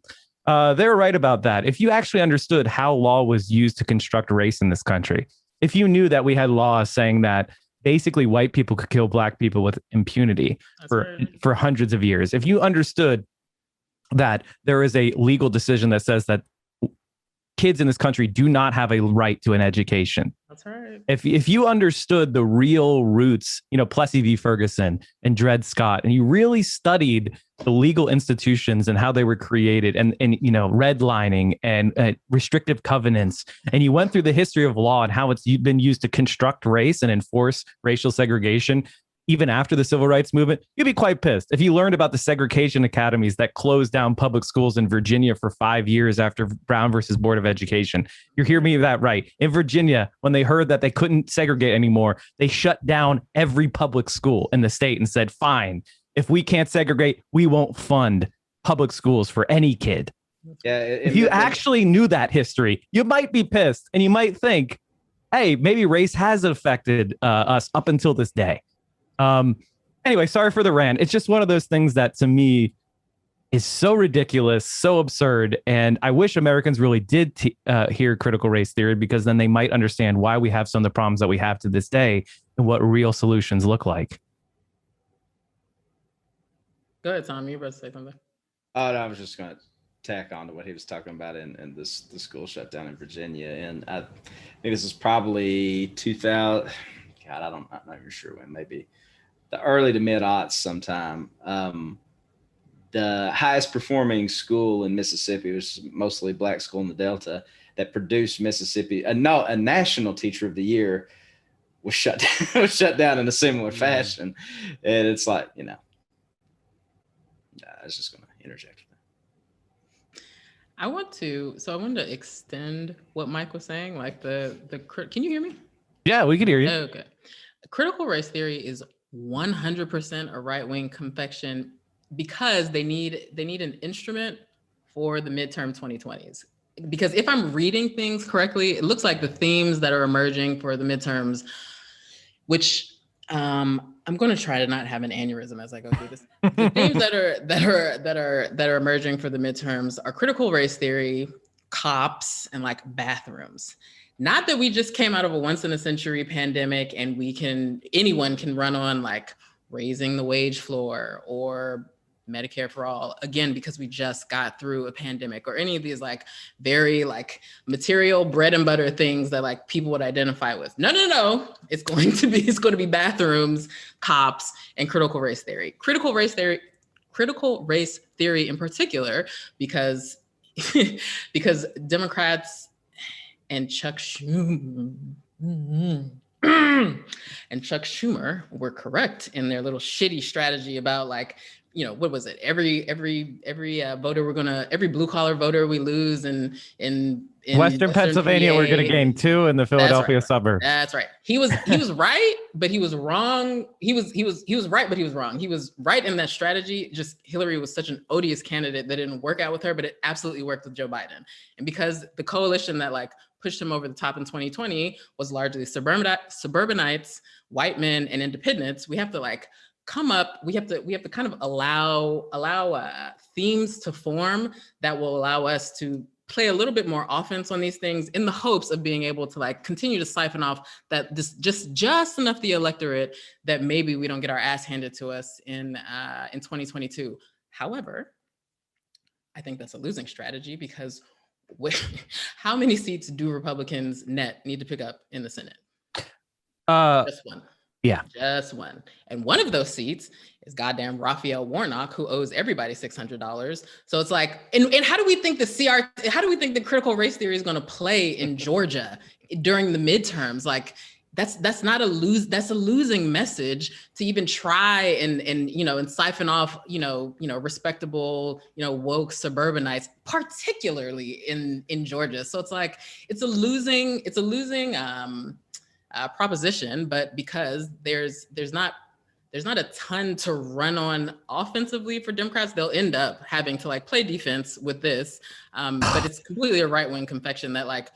[SPEAKER 2] They're right about that. If you actually understood how law was used to construct race in this country, if you knew that we had laws saying that basically white people could kill black people with impunity for hundreds of years, if you understood that there is a legal decision that says that kids in this country do not have a right to an education.
[SPEAKER 3] That's right.
[SPEAKER 2] If you understood the real roots, Plessy v. Ferguson and Dred Scott, and you really studied the legal institutions and how they were created, and redlining and restrictive covenants, and you went through the history of law and how it's been used to construct race and enforce racial segregation, even after the civil rights movement, you'd be quite pissed if you learned about the segregation academies that closed down public schools in Virginia for 5 years after Brown versus Board of Education. You hear me that right. In Virginia, when they heard that they couldn't segregate anymore, they shut down every public school in the state and said, fine, if we can't segregate, we won't fund public schools for any kid.
[SPEAKER 4] Yeah,
[SPEAKER 2] if you actually knew that history, you might be pissed and you might think, hey, maybe race has affected us up until this day. Anyway, sorry for the rant. It's just one of those things that to me is so ridiculous, so absurd. And I wish Americans really did hear critical race theory, because then they might understand why we have some of the problems that we have to this day and what real solutions look like.
[SPEAKER 3] Go ahead, Tom. You were about to say something.
[SPEAKER 4] Oh, no, I was just going to tack on to what he was talking about in the school shutdown in Virginia. And I think this is probably 2000. God, I'm not even sure when, maybe the early to mid-aughts sometime. The highest performing school in Mississippi, was mostly black school in the Delta, that produced Mississippi, a national teacher of the year, was shut down in a similar fashion. And it's like, I was just going to interject.
[SPEAKER 3] I wanted to extend what Mike was saying, like can you hear me?
[SPEAKER 2] Yeah, we can hear you.
[SPEAKER 3] Okay. Critical race theory is 100% a right-wing confection, because they need an instrument for the midterm 2020s. Because if I'm reading things correctly, it looks like the themes that are emerging for the midterms, which I'm going to try to not have an aneurysm as I go through this. The themes that are emerging for the midterms are critical race theory, cops, and like bathrooms. Not that we just came out of a once in a century pandemic and anyone can run on like raising the wage floor or Medicare for all, again, because we just got through a pandemic, or any of these like very like material bread and butter things that like people would identify with. No. It's going to be bathrooms, cops, and critical race theory. Critical race theory in particular, because Democrats and Chuck Schumer were correct in their little shitty strategy about like, what was it? Every voter every blue collar voter we lose in
[SPEAKER 2] Western Pennsylvania,
[SPEAKER 3] PA,
[SPEAKER 2] we're going to gain 2 in the Philadelphia suburbs.
[SPEAKER 3] That's right. He was right, but he was wrong. He was right, but he was wrong. He was right in that strategy. Just Hillary was such an odious candidate that didn't work out with her, but it absolutely worked with Joe Biden. And because the coalition that like pushed him over the top in 2020 was largely suburbanites, white men, and independents, we have to like come up, we have to kind of allow themes to form that will allow us to play a little bit more offense on these things, in the hopes of being able to like continue to siphon off that this just enough the electorate that maybe we don't get our ass handed to us in 2022. However, I think that's a losing strategy, because how many seats do Republicans net need to pick up in the Senate? Just one.
[SPEAKER 2] Yeah.
[SPEAKER 3] Just one. And one of those seats is goddamn Raphael Warnock, who owes everybody $600. So it's like, and how do we think the critical race theory is going to play in Georgia during the midterms? Like, that's a losing message to even try and siphon off, respectable, woke suburbanites, particularly in Georgia. So it's like, it's a losing proposition, but because there's not there's not a ton to run on offensively for Democrats. They'll end up having to like play defense with this. But it's completely a right-wing confection that like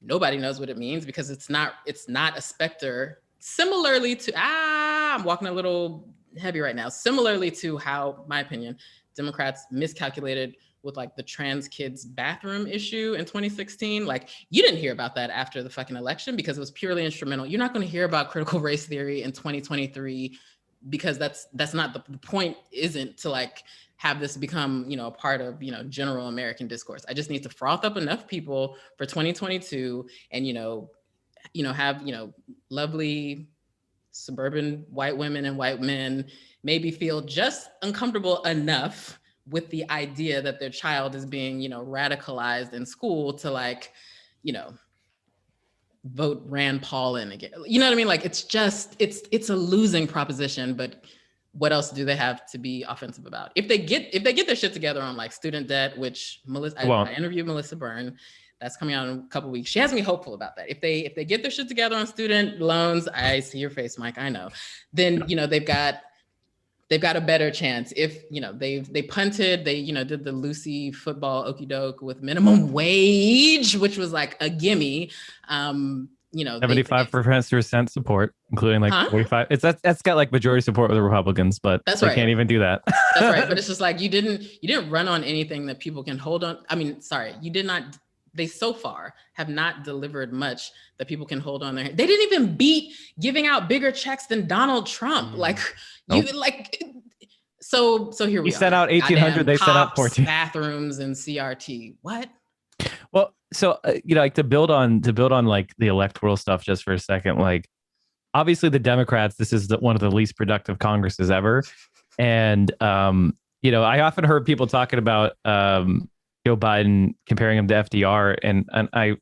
[SPEAKER 3] nobody knows what it means because it's not a specter. Similarly to, I'm walking a little heavy right now. Similarly to how, my opinion, Democrats miscalculated with like the trans kids bathroom issue in 2016. Like you didn't hear about that after the fucking election because it was purely instrumental. You're not going to hear about critical race theory in 2023 because that's not the point isn't to like have this become, you know, a part of, you know, general American discourse. I just need to froth up enough people for 2022 and, you know, have, you know, lovely suburban white women and white men maybe feel just uncomfortable enough with the idea that their child is being, you know, radicalized in school to like, you know, vote Rand Paul in again. You know what I mean? Like, it's just, it's a losing proposition, but what else do they have to be offensive about? If they get their shit together on like student debt, which I interviewed Melissa Byrne, that's coming out in a couple of weeks. She has me hopeful about that. If they get their shit together on student loans, I see your face, Mike, I know. Then, you know, they've got a better chance. If, you know, they punted, they, you know, did the Lucy football okey doke with minimum wage, which was like a gimme. You know,
[SPEAKER 2] 75% support, including like 45. That's got like majority support with the Republicans, but they can't even do that.
[SPEAKER 3] That's right. But it's just like you didn't run on anything that people can hold on. I mean, sorry, you did not. They so far have not delivered much that people can hold on their hand. They didn't even beat giving out bigger checks than Donald Trump. Like you like. So here we are.
[SPEAKER 2] You sent out 1,800. They sent out 14
[SPEAKER 3] bathrooms and CRT. What?
[SPEAKER 2] Well, so you know, like to build on like the electoral stuff just for a second. Like, obviously, the Democrats. This is one of the least productive Congresses ever, and you know, I often heard people talking about Joe Biden, comparing him to FDR, and I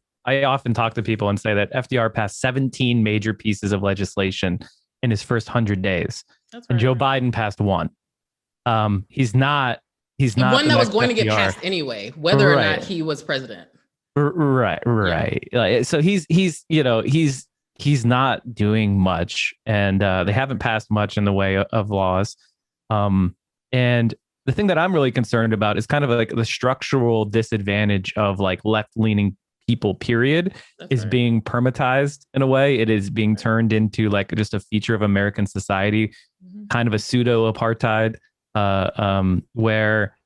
[SPEAKER 2] often talk to people and say that FDR passed 17 major pieces of legislation in his first 100 days, and Joe Biden passed one. He's not
[SPEAKER 3] one that was going to get passed anyway, whether or not he was president.
[SPEAKER 2] Right. Yeah. So he's you know, he's not doing much, and they haven't passed much in the way of laws. And the thing that I'm really concerned about is kind of like the structural disadvantage of like left-leaning people, period, being permatized in a way. It is being turned into like just a feature of American society, kind of a pseudo-apartheid, where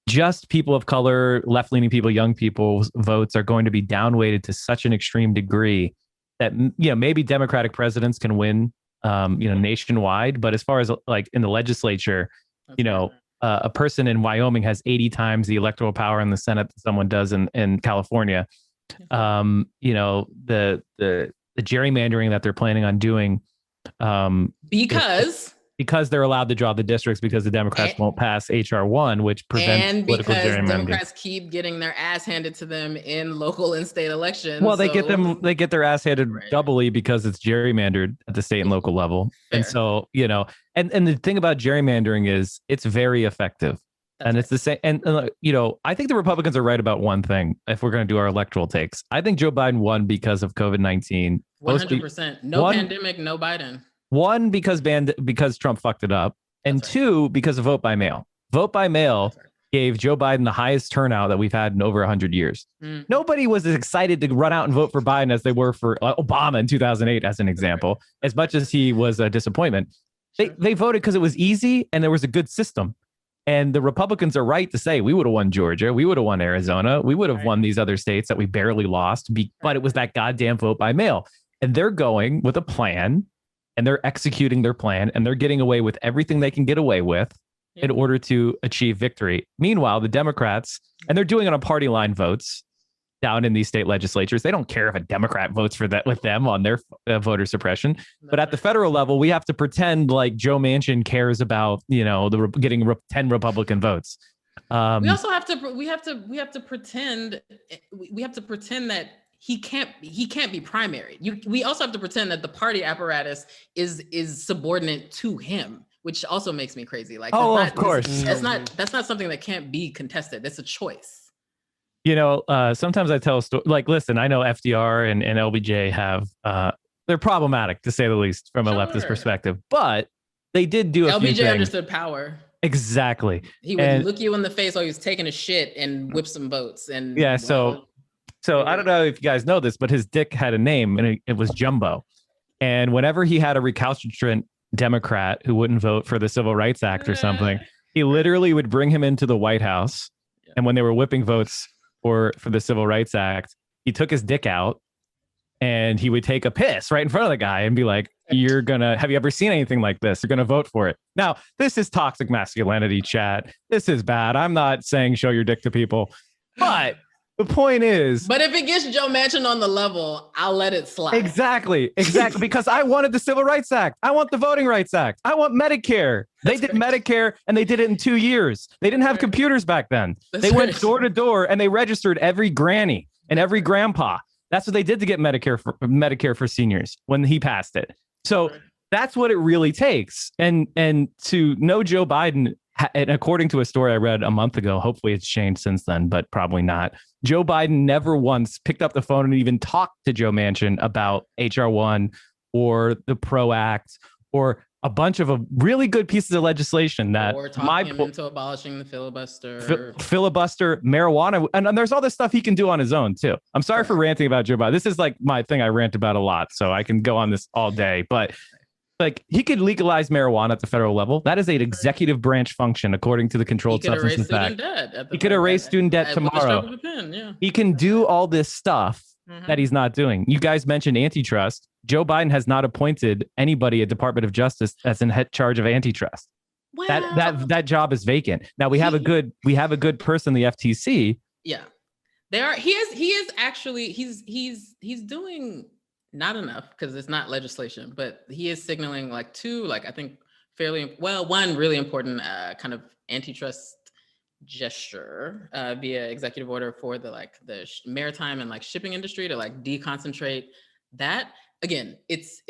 [SPEAKER 2] just people of color, left-leaning people, young people's votes are going to be downweighted to such an extreme degree that, you know, maybe Democratic presidents can win, you know, nationwide. But as far as like in the legislature, you know, a person in Wyoming has 80 times the electoral power in the Senate that someone does in California. You know, the gerrymandering that they're planning on doing, because they're allowed to draw the districts because the Democrats won't pass HR 1, which prevents political gerrymandering. And because
[SPEAKER 3] Democrats keep getting their ass handed to them in local and state elections.
[SPEAKER 2] Well, they get their ass handed doubly because it's gerrymandered at the state and local level. Fair. And so, you know, and the thing about gerrymandering is it's very effective. And it's the same. And, you know, I think the Republicans are right about one thing. If we're going to do our electoral takes, I think Joe Biden won because of COVID-19.
[SPEAKER 3] 100%. No pandemic, no Biden.
[SPEAKER 2] One, because Trump fucked it up. And two, because of vote by mail. Vote by mail gave Joe Biden the highest turnout that we've had in over 100 years. Nobody was as excited to run out and vote for Biden as they were for Obama in 2008, as an example, as much as he was a disappointment. They voted because it was easy and there was a good system. And the Republicans are right to say we would have won Georgia. We would have won Arizona. We would have won these other states that we barely lost. But it was that goddamn vote by mail. And they're going with a plan. And they're executing their plan, and they're getting away with everything they can get away with in order to achieve victory. Meanwhile, the Democrats, and they're doing it on party line votes down in these state legislatures. They don't care if a Democrat votes for that with them on their voter suppression. But at the federal level, we have to pretend like Joe Manchin cares about, you know, getting 10 Republican votes.
[SPEAKER 3] We also have to pretend that he can't be primaried. We also have to pretend that the party apparatus is subordinate to him, which also makes me crazy. Like,
[SPEAKER 2] of course,
[SPEAKER 3] that's not something that can't be contested. That's a choice.
[SPEAKER 2] You know, sometimes I tell a story. Like, listen, I know FDR and LBJ have they're problematic to say the least from a leftist perspective, but they did do a few
[SPEAKER 3] LBJ
[SPEAKER 2] things.
[SPEAKER 3] understood power.
[SPEAKER 2] Exactly.
[SPEAKER 3] He would
[SPEAKER 2] And
[SPEAKER 3] look you in the face while he was taking a shit and whip some votes. And
[SPEAKER 2] yeah, so I don't know if you guys know this, but his dick had a name, and it was Jumbo. And whenever he had a recalcitrant Democrat who wouldn't vote for the Civil Rights Act or something, he literally would bring him into the White House.
[SPEAKER 3] Yeah.
[SPEAKER 2] And when they were whipping votes for the Civil Rights Act, he took his dick out and he would take a piss right in front of the guy and be like, have you ever seen anything like this? You're going to vote for it. Now, this is toxic masculinity, chat. This is bad. I'm not saying show your dick to people, but the point is,
[SPEAKER 3] but if it gets Joe Manchin on the level, I'll let it slide.
[SPEAKER 2] Exactly. Because I wanted the Civil Rights Act. I want the Voting Rights Act. I want Medicare. They did Medicare, and they did it in 2 years. They didn't have computers back then. They went door to door, and they registered every granny and every grandpa. That's what they did to get Medicare for seniors when he passed it. So that's what it really takes. And to know Joe Biden, and according to a story I read a month ago, hopefully it's changed since then, but probably not. Joe Biden never once picked up the phone and even talked to Joe Manchin about HR1 or the PRO Act or a bunch of really good pieces of legislation that
[SPEAKER 3] or talking him into abolishing the filibuster,
[SPEAKER 2] marijuana, and there's all this stuff he can do on his own too. I'm sorry for ranting about Joe Biden. This is like my thing I rant about a lot, so I can go on this all day. But like, he could legalize marijuana at the federal level. That is an executive branch function according to the Controlled Substances Act. He could erase student debt tomorrow. He can do all this stuff that he's not doing. You guys mentioned antitrust. Joe Biden has not appointed anybody at Department of Justice as in charge of antitrust. Well, that job is vacant. Now we have a good person, the FTC.
[SPEAKER 3] Yeah, he is actually he's doing not enough because it's not legislation, but he is signaling like two, like I think one really important kind of antitrust gesture via executive order for the maritime and like shipping industry to like deconcentrate that. Again, it's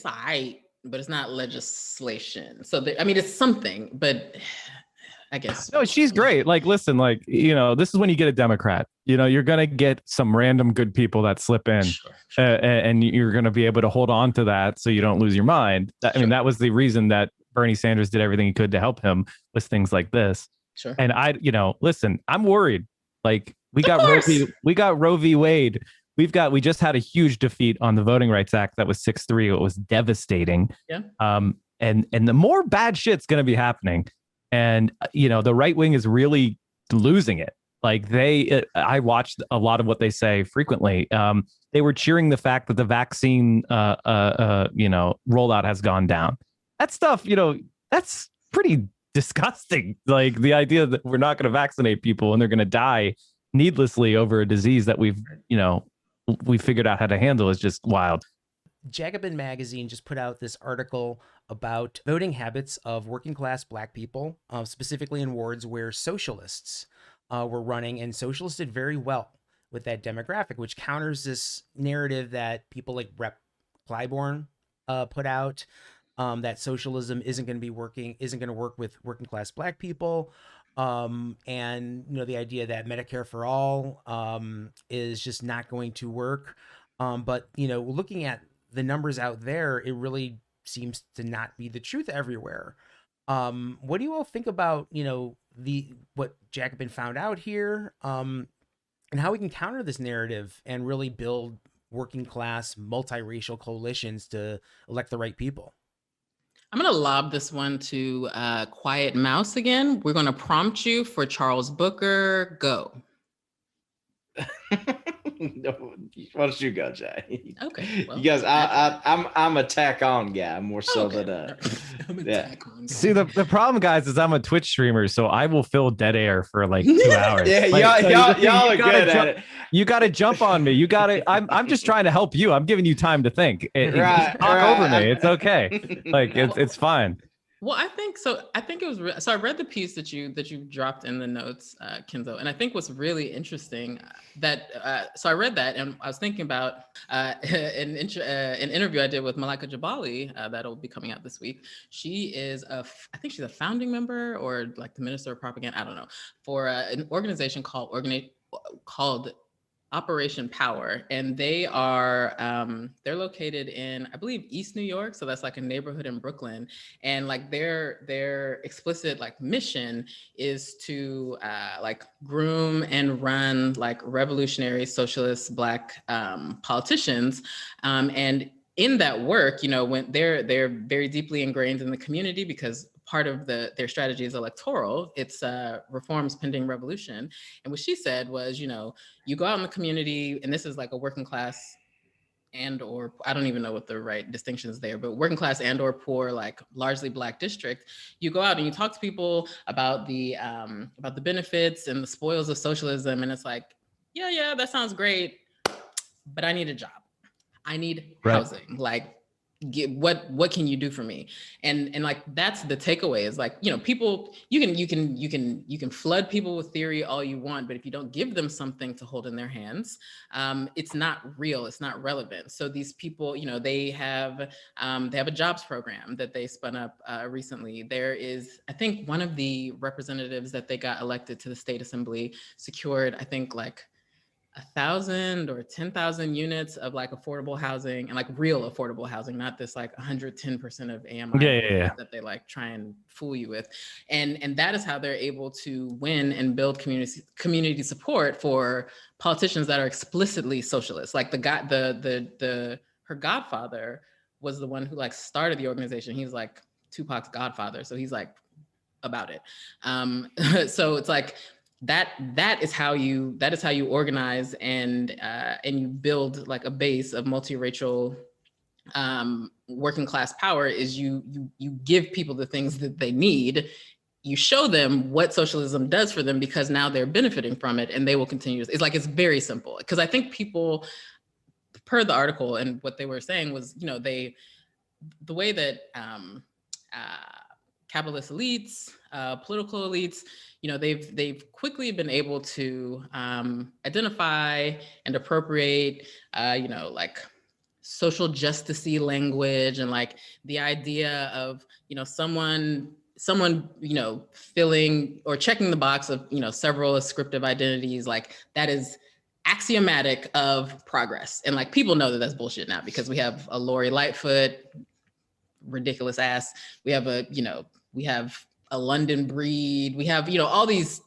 [SPEAKER 3] all right, but it's not legislation. So it's something, but I guess.
[SPEAKER 2] No, she's great. Like, listen, like, this is when you get a Democrat, you're going to get some random good people that slip in and you're going to be able to hold on to that so you don't lose your mind. I mean, that was the reason that Bernie Sanders did everything he could to help him with things like this.
[SPEAKER 3] Sure.
[SPEAKER 2] And listen, I'm worried. Like, we got Roe v. Wade. We just had a huge defeat on the Voting Rights Act that was 6-3. It was devastating.
[SPEAKER 3] Yeah.
[SPEAKER 2] And the more bad shit's going to be happening. And, the right wing is really losing it. Like I watched a lot of what they say frequently. They were cheering the fact that the vaccine, rollout has gone down. That stuff, that's pretty disgusting. Like the idea that we're not going to vaccinate people and they're going to die needlessly over a disease that we figured out how to handle is just wild.
[SPEAKER 1] Jacobin magazine just put out this article about voting habits of working class Black people, specifically in wards where socialists were running, and socialists did very well with that demographic, which counters this narrative that people like Rep. Clyburn put out, that socialism isn't going to work with working class Black people. And the idea that Medicare for all is just not going to work. But looking at the numbers out there, it really seems to not be the truth everywhere. What do you all think about what Jacobin found out here, and how we can counter this narrative and really build working class multiracial coalitions to elect the right people?
[SPEAKER 3] I'm going to lob this one to Quiet Mouse again. We're going to prompt you for Charles Booker. Go.
[SPEAKER 4] No, why don't you go, Jay?
[SPEAKER 3] Okay. Well,
[SPEAKER 4] you guys, I'm a tack on guy more so than
[SPEAKER 3] tack on guy.
[SPEAKER 2] See, the problem, guys, is I'm a Twitch streamer, so I will fill dead air for like 2 hours.
[SPEAKER 4] Yeah, y'all are good at it.
[SPEAKER 2] You got to jump on me. I'm just trying to help you. I'm giving you time to think. Talk over me. It's okay. Like it's fine.
[SPEAKER 3] Well, I think it was so. I read the piece that you dropped in the notes, Kenzo, and I think what's really interesting that so I read that and I was thinking about an interview I did with Malika Jabali that'll be coming out this week. She is I think she's a founding member or like the minister of propaganda. I don't know, for an organization called Operation Power, and they are they're located in, I believe, East New York. So that's like a neighborhood in Brooklyn. And like their explicit like mission is to like groom and run like revolutionary socialist Black politicians. And in that work, you know, when they're very deeply ingrained in the community, because part of their strategy is electoral. It's reforms pending revolution. And what she said was, you know, you go out in the community, and this is like a working class and or I don't even know what the right distinction is there, but working class and or poor, like largely Black district. You go out and you talk to people about the benefits and the spoils of socialism, and it's like, yeah, that sounds great, but I need a job. I need housing. Like, what can you do for me? And like that's the takeaway is like, you know, people, you can flood people with theory all you want, but if you don't give them something to hold in their hands, it's not real, it's not relevant. So these people, you know, they have a jobs program that they spun up recently. There is, I think one of the representatives that they got elected to the state assembly secured, I think like 1,000 or 10,000 units of like affordable housing, and like real affordable housing, not this like 110% of AMI that they like try and fool you with. And that is how they're able to win and build community support for politicians that are explicitly socialist. Like her godfather was the one who like started the organization. He was like Tupac's godfather. So he's like about it. So it's like, that is how you organize and you build like a base of multiracial working class power. Is you give people the things that they need, you show them what socialism does for them, because now they're benefiting from it and they will continue. It's very simple, because I think people, per the article and what they were saying was, you know, the way that capitalist elites, political elites, you know, they've quickly been able to identify and appropriate, you know, like social justice-y language, and like the idea of, you know, someone, you know, filling or checking the box of, you know, several ascriptive identities, like that is axiomatic of progress. And like people know that that's bullshit now, because we have a Lori Lightfoot, ridiculous ass. We have a London Breed. We have, you know, all these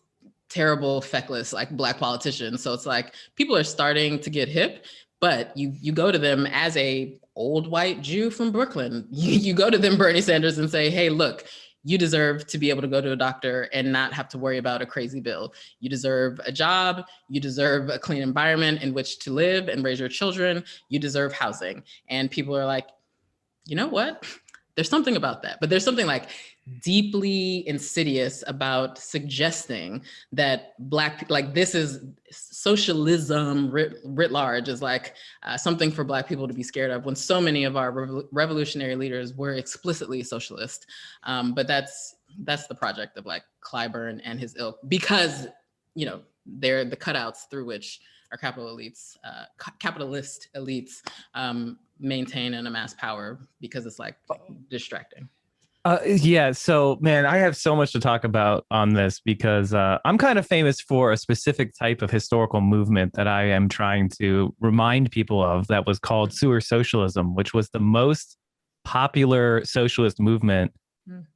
[SPEAKER 3] terrible, feckless, like Black politicians. So it's like people are starting to get hip, but you go to them as a old white Jew from Brooklyn. You go to them, Bernie Sanders, and say, hey, look, you deserve to be able to go to a doctor and not have to worry about a crazy bill. You deserve a job. You deserve a clean environment in which to live and raise your children. You deserve housing. And people are like, you know what? There's something about that, but there's something like deeply insidious about suggesting that like this is socialism writ large is like something for Black people to be scared of, when so many of our revolutionary leaders were explicitly socialist. But that's the project of like Clyburn and his ilk, because, you know, they're the cutouts through which our capitalist elites maintain and amass power, because it's like distracting.
[SPEAKER 2] Yeah. So, man, I have so much to talk about on this, because I'm kind of famous for a specific type of historical movement that I am trying to remind people of, that was called sewer socialism, which was the most popular socialist movement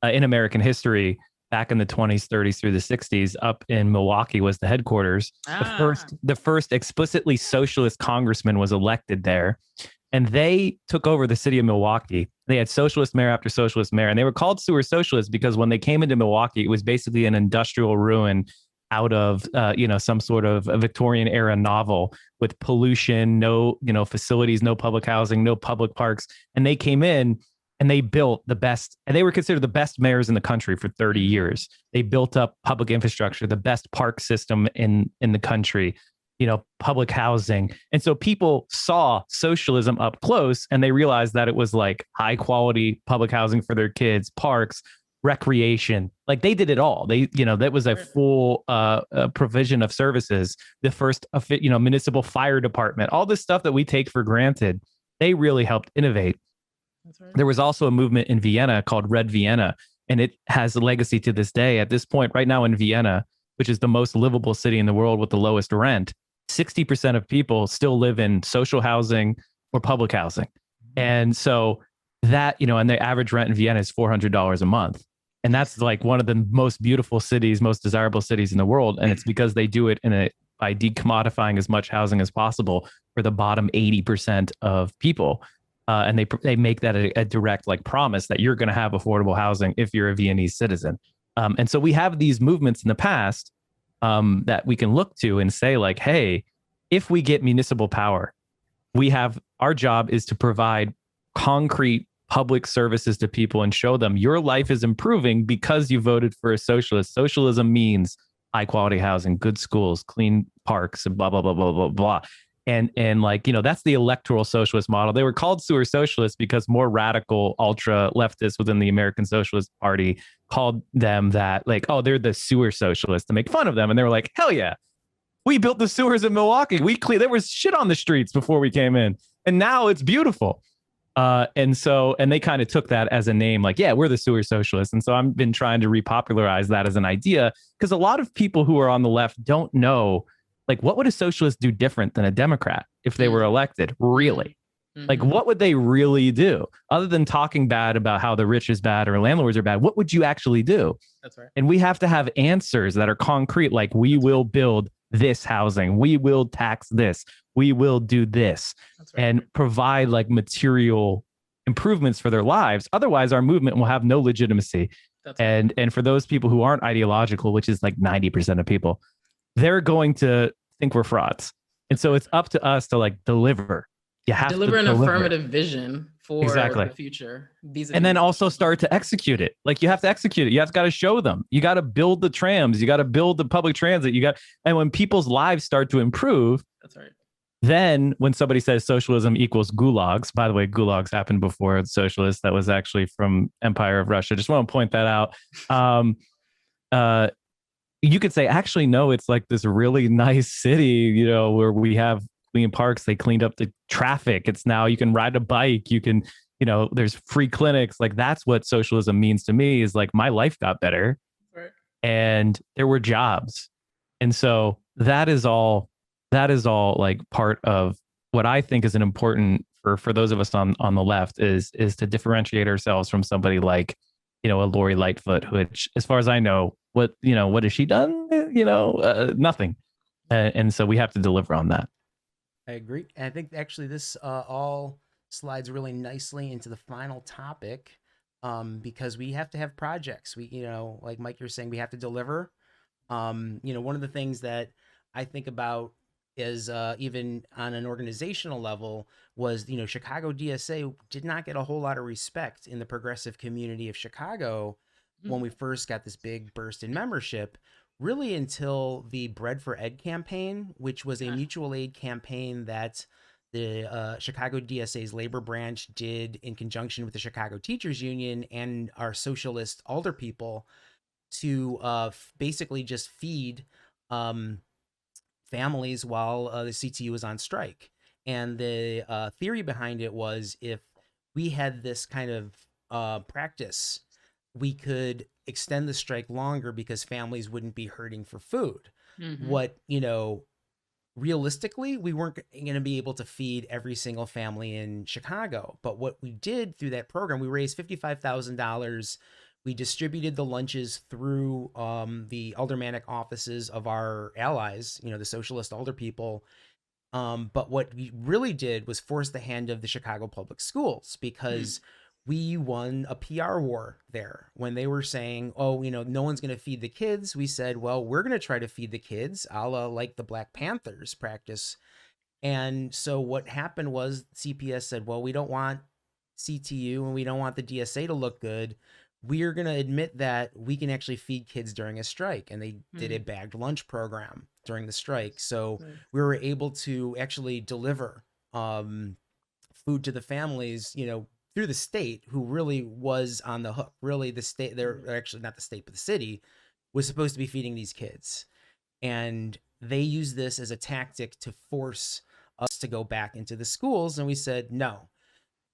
[SPEAKER 2] in American history back in the 20s, 30s through the 60s. Up in Milwaukee was the headquarters. The first explicitly socialist congressman was elected there. And they took over the city of Milwaukee. They had socialist mayor after socialist mayor, and they were called sewer socialists because when they came into Milwaukee, it was basically an industrial ruin out of, you know, some sort of a Victorian era novel, with pollution, no, you know, facilities, no public housing, no public parks. And they came in and they built the best, and they were considered the best mayors in the country for 30 years. They built up public infrastructure, the best park system in the country, you know, public housing. And so people saw socialism up close, and they realized that it was like high quality public housing for their kids, parks, recreation. Like they did it all. They, you know, that was a full provision of services. The first, you know, municipal fire department, all this stuff that we take for granted, they really helped innovate. That's right. There was also a movement in Vienna called Red Vienna, and it has a legacy to this day. At this point right now in Vienna, which is the most livable city in the world with the lowest rent, 60% of people still live in social housing or public housing. And so that, and the average rent in Vienna is $400 a month. And that's like one of the most beautiful cities, most desirable cities in the world. And it's because they do it by decommodifying as much housing as possible for the bottom 80% of people. And they make that a direct like promise that you're going to have affordable housing if you're a Viennese citizen. And so we have these movements in the past that we can look to and say like, hey, if we get municipal power, our job is to provide concrete public services to people and show them your life is improving because you voted for a socialist. Socialism means high quality housing, good schools, clean parks, and blah, blah, blah, blah, blah, blah. And like, that's the electoral socialist model. They were called sewer socialists because more radical ultra leftists within the American Socialist Party called them that, like, oh, they're the sewer socialists, to make fun of them. And they were like, hell yeah, we built the sewers in Milwaukee. There was shit on the streets before we came in. And now it's beautiful. And they kind of took that as a name, like, yeah, we're the sewer socialists. And so I've been trying to repopularize that as an idea, because a lot of people who are on the left don't know, like, what would a socialist do different than a Democrat if they were elected? Really? Like, what would they really do other than talking bad about how the rich is bad or landlords are bad? What would you actually do?
[SPEAKER 3] That's right.
[SPEAKER 2] And we have to have answers that are concrete, like we will build this housing, we will tax this, we will do this, and provide like material improvements for their lives. Otherwise, our movement will have no legitimacy. And for those people who aren't ideological, which is like 90% of people, they're going to think we're frauds. And so it's up to us to like deliver. You have
[SPEAKER 3] deliver
[SPEAKER 2] to
[SPEAKER 3] an affirmative vision for the future.
[SPEAKER 2] And then also start to execute it. Like, you have to execute it. You have got to show them. You got to build the trams. You got to build the public transit. And when people's lives start to improve, that's right. Then when somebody says socialism equals gulags, by the way, gulags happened before socialists. That was actually from Empire of Russia. Just want to point that out. You could say, actually, no, it's like this really nice city, where we have clean parks. They cleaned up the traffic. It's now you can ride a bike. You can, there's free clinics. Like, that's what socialism means to me, is like my life got better, right, and there were jobs. And so that is all like part of what I think is an important for those of us on the left is to differentiate ourselves from somebody like, a Lori Lightfoot, which, as far as I know, what has she done? Nothing. And so we have to deliver on that.
[SPEAKER 1] I agree. And I think actually this all slides really nicely into the final topic, because we have to have projects. We, like Mike, you're saying, we have to deliver. One of the things that I think about is even on an organizational level was, Chicago DSA did not get a whole lot of respect in the progressive community of Chicago when we first got this big burst in membership, really until the Bread for Ed campaign, which was a mutual aid campaign that the Chicago DSA's labor branch did in conjunction with the Chicago Teachers Union and our socialist alder people to basically just feed families while the CTU was on strike. And the theory behind it was, if we had this kind of practice, we could extend the strike longer because families wouldn't be hurting for food. What, realistically, we weren't going to be able to feed every single family in Chicago. But what we did through that program, we raised $55,000. We distributed the lunches through the aldermanic offices of our allies, the socialist alder people. But what we really did was force the hand of the Chicago public schools, because we won a PR war there. When they were saying, oh, no one's going to feed the kids, we said, well, we're going to try to feed the kids, a la like the Black Panthers practice. And so what happened was CPS said, well, we don't want CTU and we don't want the DSA to look good. We're going to admit that we can actually feed kids during a strike. And they did a bagged lunch program during the strike. So we were able to actually deliver food to the families, through the state, who really was on the hook. Really, the state, they're actually not the state, but the city was supposed to be feeding these kids. And they used this as a tactic to force us to go back into the schools. And we said no.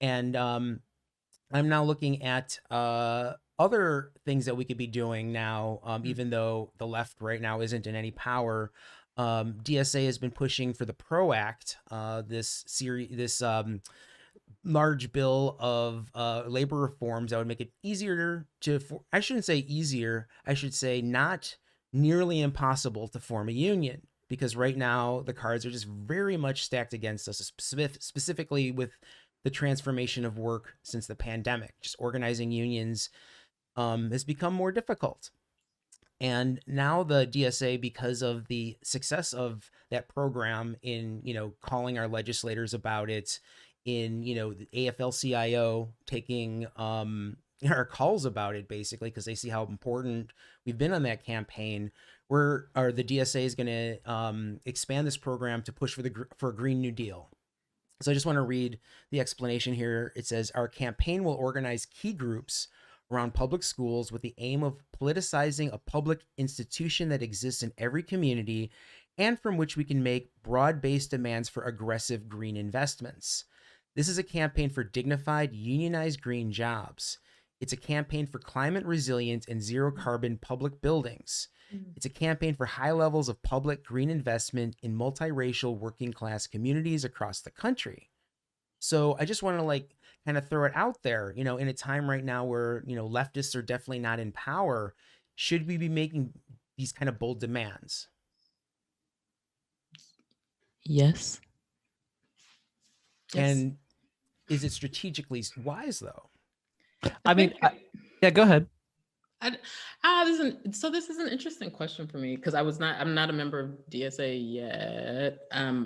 [SPEAKER 1] And I'm now looking at other things that we could be doing now, even though the left right now isn't in any power. DSA has been pushing for the PRO Act, this large bill of labor reforms that would make it easier I shouldn't say easier, I should say not nearly impossible to form a union, because right now the cards are just very much stacked against us, specifically with the transformation of work since the pandemic. Just organizing unions has become more difficult. And now the DSA, because of the success of that program in, calling our legislators about it, in, the AFL-CIO taking our calls about it, basically, because they see how important we've been on that campaign, the DSA is going to expand this program to push for a Green New Deal. So I just want to read the explanation here. It says, our campaign will organize key groups around public schools with the aim of politicizing a public institution that exists in every community and from which we can make broad-based demands for aggressive green investments. This is a campaign for dignified, unionized green jobs. It's a campaign for climate resilient and zero carbon public buildings. It's a campaign for high levels of public green investment in multiracial working class communities across the country. So I just want to kind of throw it out there, in a time right now where, leftists are definitely not in power. Should we be making these kind of bold demands?
[SPEAKER 3] Yes.
[SPEAKER 1] And is it strategically wise though?
[SPEAKER 2] I mean, yeah, go ahead.
[SPEAKER 3] This is an interesting question for me, because I'm not a member of DSA yet.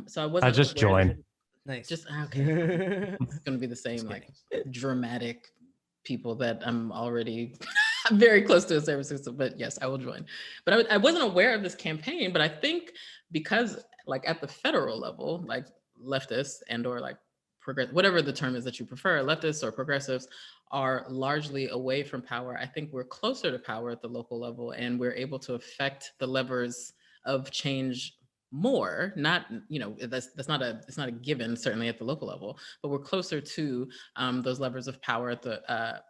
[SPEAKER 3] So I wasn't.
[SPEAKER 2] I just joined.
[SPEAKER 1] Nice.
[SPEAKER 3] Just okay. It's going to be the same dramatic people that I'm already very close to a service system. But yes, I will join. But I wasn't aware of this campaign. But I think because at the federal level, leftists and or whatever the term is that you prefer, leftists or progressives are largely away from power. I think we're closer to power at the local level, and we're able to affect the levers of change more. Not, it's not a given, certainly at the local level, but we're closer to those levers of power at the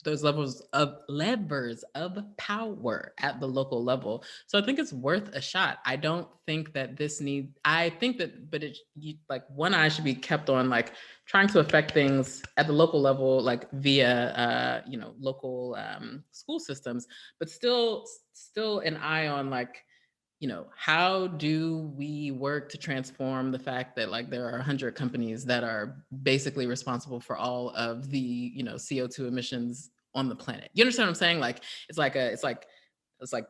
[SPEAKER 3] those levers of power at the local level. So I think it's worth a shot. I don't think that one eye should be kept on trying to affect things at the local level, via local school systems, but still an eye on how do we work to transform the fact that there are 100 companies that are basically responsible for all of the CO2 emissions on the planet. You understand what I'm saying? It's like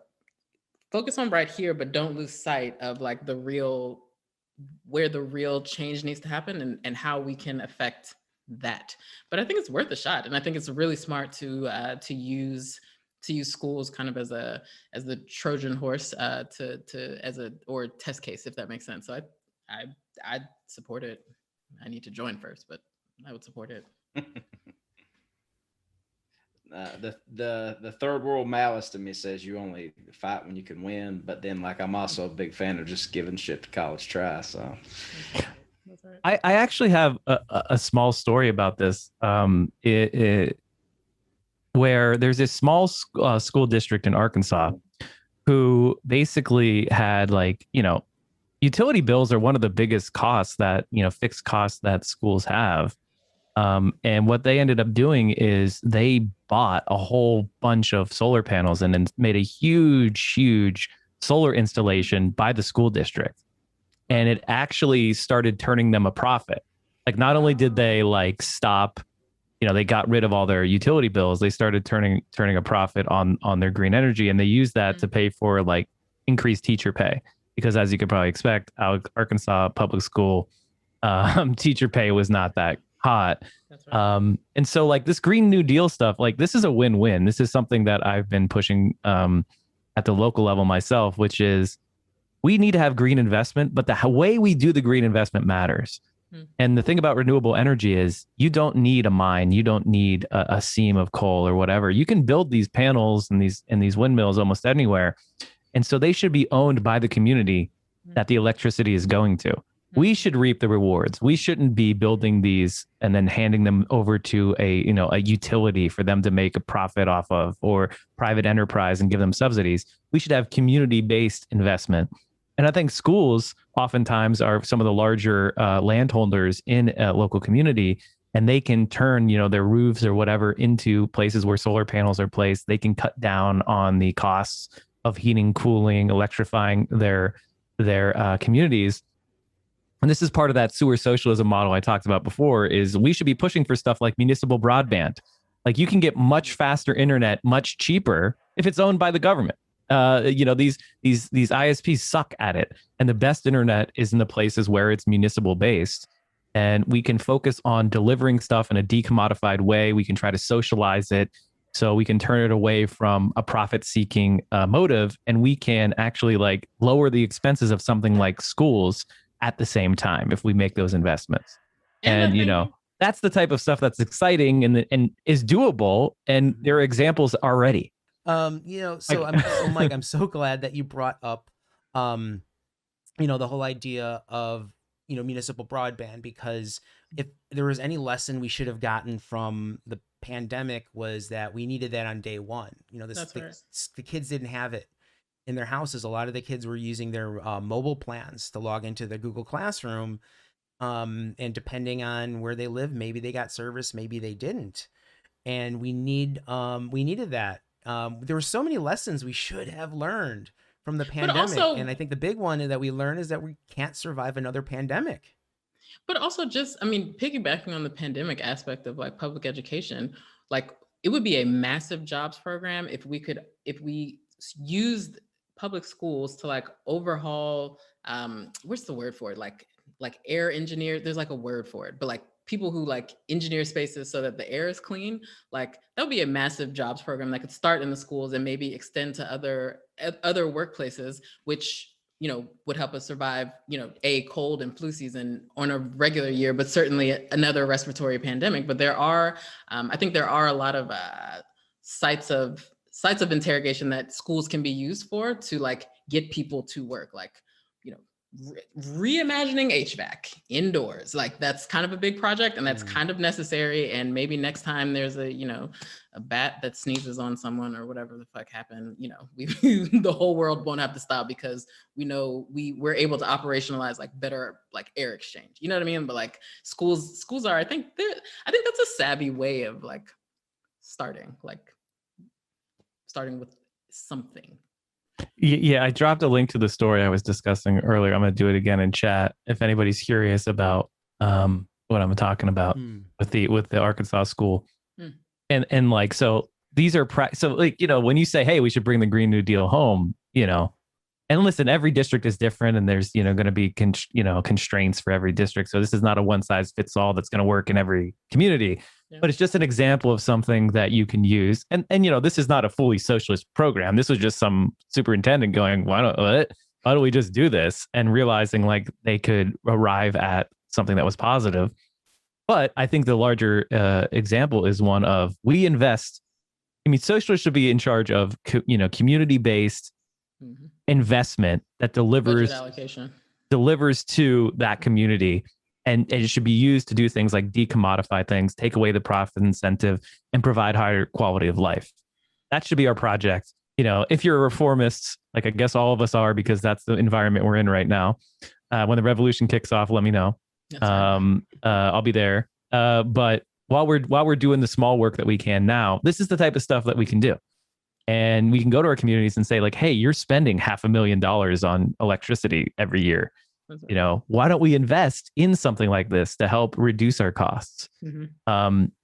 [SPEAKER 3] focus on right here, but don't lose sight of where the real change needs to happen and how we can affect that. But I think it's worth a shot, and I think it's really smart to use schools kind of as the Trojan horse or test case, if that makes sense. So I support it. I need to join first, but I would support it.
[SPEAKER 4] The third world malice to me says you only fight when you can win, but then I'm also a big fan of just giving shit to college try. So
[SPEAKER 3] That's right.
[SPEAKER 2] I actually have a small story about this. Where there's this small school district in Arkansas who basically had utility bills are one of the biggest costs that, fixed costs that schools have. And what they ended up doing is they bought a whole bunch of solar panels and then made a huge solar installation by the school district. And it actually started turning them a profit. Not only did they stop, they got rid of all their utility bills, they started turning a profit on their green energy. And they used that to pay for increased teacher pay, because as you could probably expect, Arkansas public school teacher pay was not that hot.
[SPEAKER 3] That's right.
[SPEAKER 2] And so this Green New Deal stuff, this is a win-win. This is something that I've been pushing at the local level myself, which is we need to have green investment, but the way we do the green investment matters. And the thing about renewable energy is you don't need a mine. You don't need a seam of coal or whatever. You can build these panels and these windmills almost anywhere. And so they should be owned by the community that the electricity is going to. We should reap the rewards. We shouldn't be building these and then handing them over to a utility for them to make a profit off of, or private enterprise and give them subsidies. We should have community-based investment. And I think schools oftentimes are some of the larger landholders in a local community, and they can turn, their roofs or whatever into places where solar panels are placed. They can cut down on the costs of heating, cooling, electrifying their communities. And this is part of that sewer socialism model I talked about before, is we should be pushing for stuff like municipal broadband. Like, you can get much faster internet, much cheaper if it's owned by the government. These ISPs suck at it, and the best internet is in the places where it's municipal based. And we can focus on delivering stuff in a decommodified way. We can try to socialize it, so we can turn it away from a profit seeking motive, and we can actually like lower the expenses of something like schools at the same time if we make those investments. And that's the type of stuff that's exciting and is doable, and there are examples already.
[SPEAKER 1] Mike, I'm so glad that you brought up the whole idea of municipal broadband, because if there was any lesson we should have gotten from the pandemic, was that we needed that on day one. The kids didn't have it in their houses. A lot of the kids were using their mobile plans to log into the Google Classroom, and depending on where they live, maybe they got service, maybe they didn't, and we needed that. There were so many lessons we should have learned from the pandemic, and I think the big one that we learned is that we can't survive another pandemic.
[SPEAKER 3] But also, piggybacking on the pandemic aspect of like public education, like it would be a massive jobs program if we used public schools to like overhaul, what's the word for it? Like air engineer, there's like a word for it, but like people who like engineer spaces so that the air is clean. Like that would be a massive jobs program that could start in the schools and maybe extend to other workplaces, which would help us survive, a cold and flu season on a regular year, but certainly another respiratory pandemic. But there are, I think there are a lot of sites of interrogation that schools can be used for to like get people to work, like, reimagining HVAC indoors. Like that's kind of a big project, and that's kind of necessary. And maybe next time there's a bat that sneezes on someone or whatever the fuck happened, the whole world won't have to stop, because we're able to operationalize like better like air exchange. You know what I mean? But like schools are, I think that's a savvy way of like starting with something.
[SPEAKER 2] Yeah, I dropped a link to the story I was discussing earlier. I'm going to do it again in chat if anybody's curious about what I'm talking about with the Arkansas school. And like, so these are so like, when you say, hey, we should bring the Green New Deal home, and listen, every district is different, and there's going to be constraints for every district. So this is not a one size fits all that's going to work in every community. Yeah. But it's just an example of something that you can use. And this is not a fully socialist program. This was just some superintendent going, why don't we just do this? And realizing like they could arrive at something that was positive. But I think the larger example is one of we invest. I mean, socialists should be in charge of, community-based investment that delivers to that community. And it should be used to do things like decommodify things, take away the profit incentive, and provide higher quality of life. That should be our project. If you're a reformist, like I guess all of us are, because that's the environment we're in right now. When the revolution kicks off, let me know. I'll be there. But while we're doing the small work that we can now, this is the type of stuff that we can do. And we can go to our communities and say like, hey, you're spending $500,000 on electricity every year. Why don't we invest in something like this to help reduce our costs?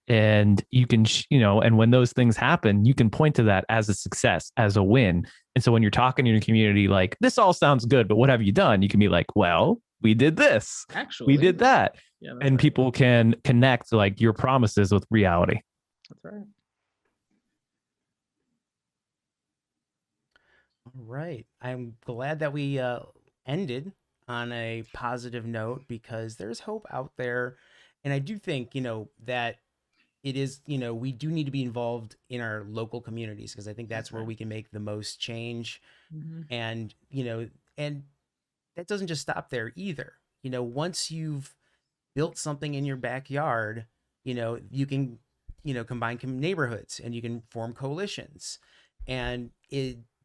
[SPEAKER 2] And you can, and when those things happen, you can point to that as a success, as a win. And so when you're talking to your community, like, this all sounds good, but what have you done? You can be like, well, we did this. Actually, we did that. Yeah, and people can connect like your promises with reality.
[SPEAKER 3] That's right.
[SPEAKER 1] All right. I'm glad that we ended on a positive note, because there's hope out there. And I do think, that it is, we do need to be involved in our local communities, because I think that's where we can make the most change. And, and that doesn't just stop there either. Once you've built something in your backyard, you can, combine neighborhoods, and you can form coalitions, and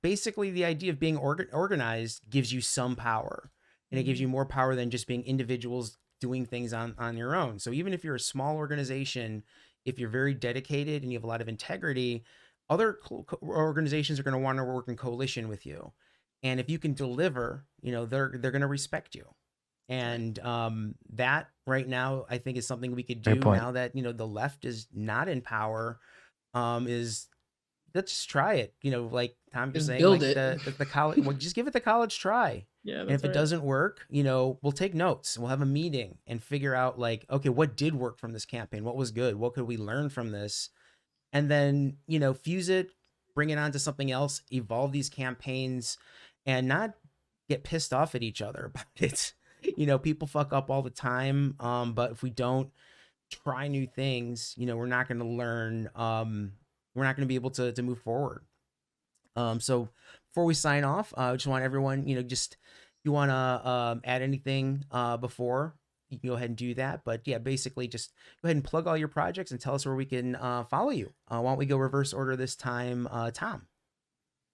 [SPEAKER 1] basically the idea of being organized gives you some power, and it gives you more power than just being individuals doing things on your own. So even if you're a small organization, if you're very dedicated and you have a lot of integrity, other organizations are going to want to work in coalition with you. And if you can deliver, they're going to respect you. And that right now, I think, is something we could do now that, the left is not in power, is let's just try it. Like Tom was saying, like the college, well, just give it the college try.
[SPEAKER 3] Yeah.
[SPEAKER 1] And if it doesn't work, we'll take notes and we'll have a meeting and figure out, like, okay, what did work from this campaign? What was good? What could we learn from this? And then, fuse it, bring it on to something else, evolve these campaigns, and not get pissed off at each other about it. People fuck up all the time. But if we don't try new things, we're not going to learn. We're not going to be able to move forward. So before we sign off, I just want everyone, just if you want to add anything before, you can go ahead and do that. But yeah, basically just go ahead and plug all your projects and tell us where we can follow you. Why don't we go reverse order this time, Tom?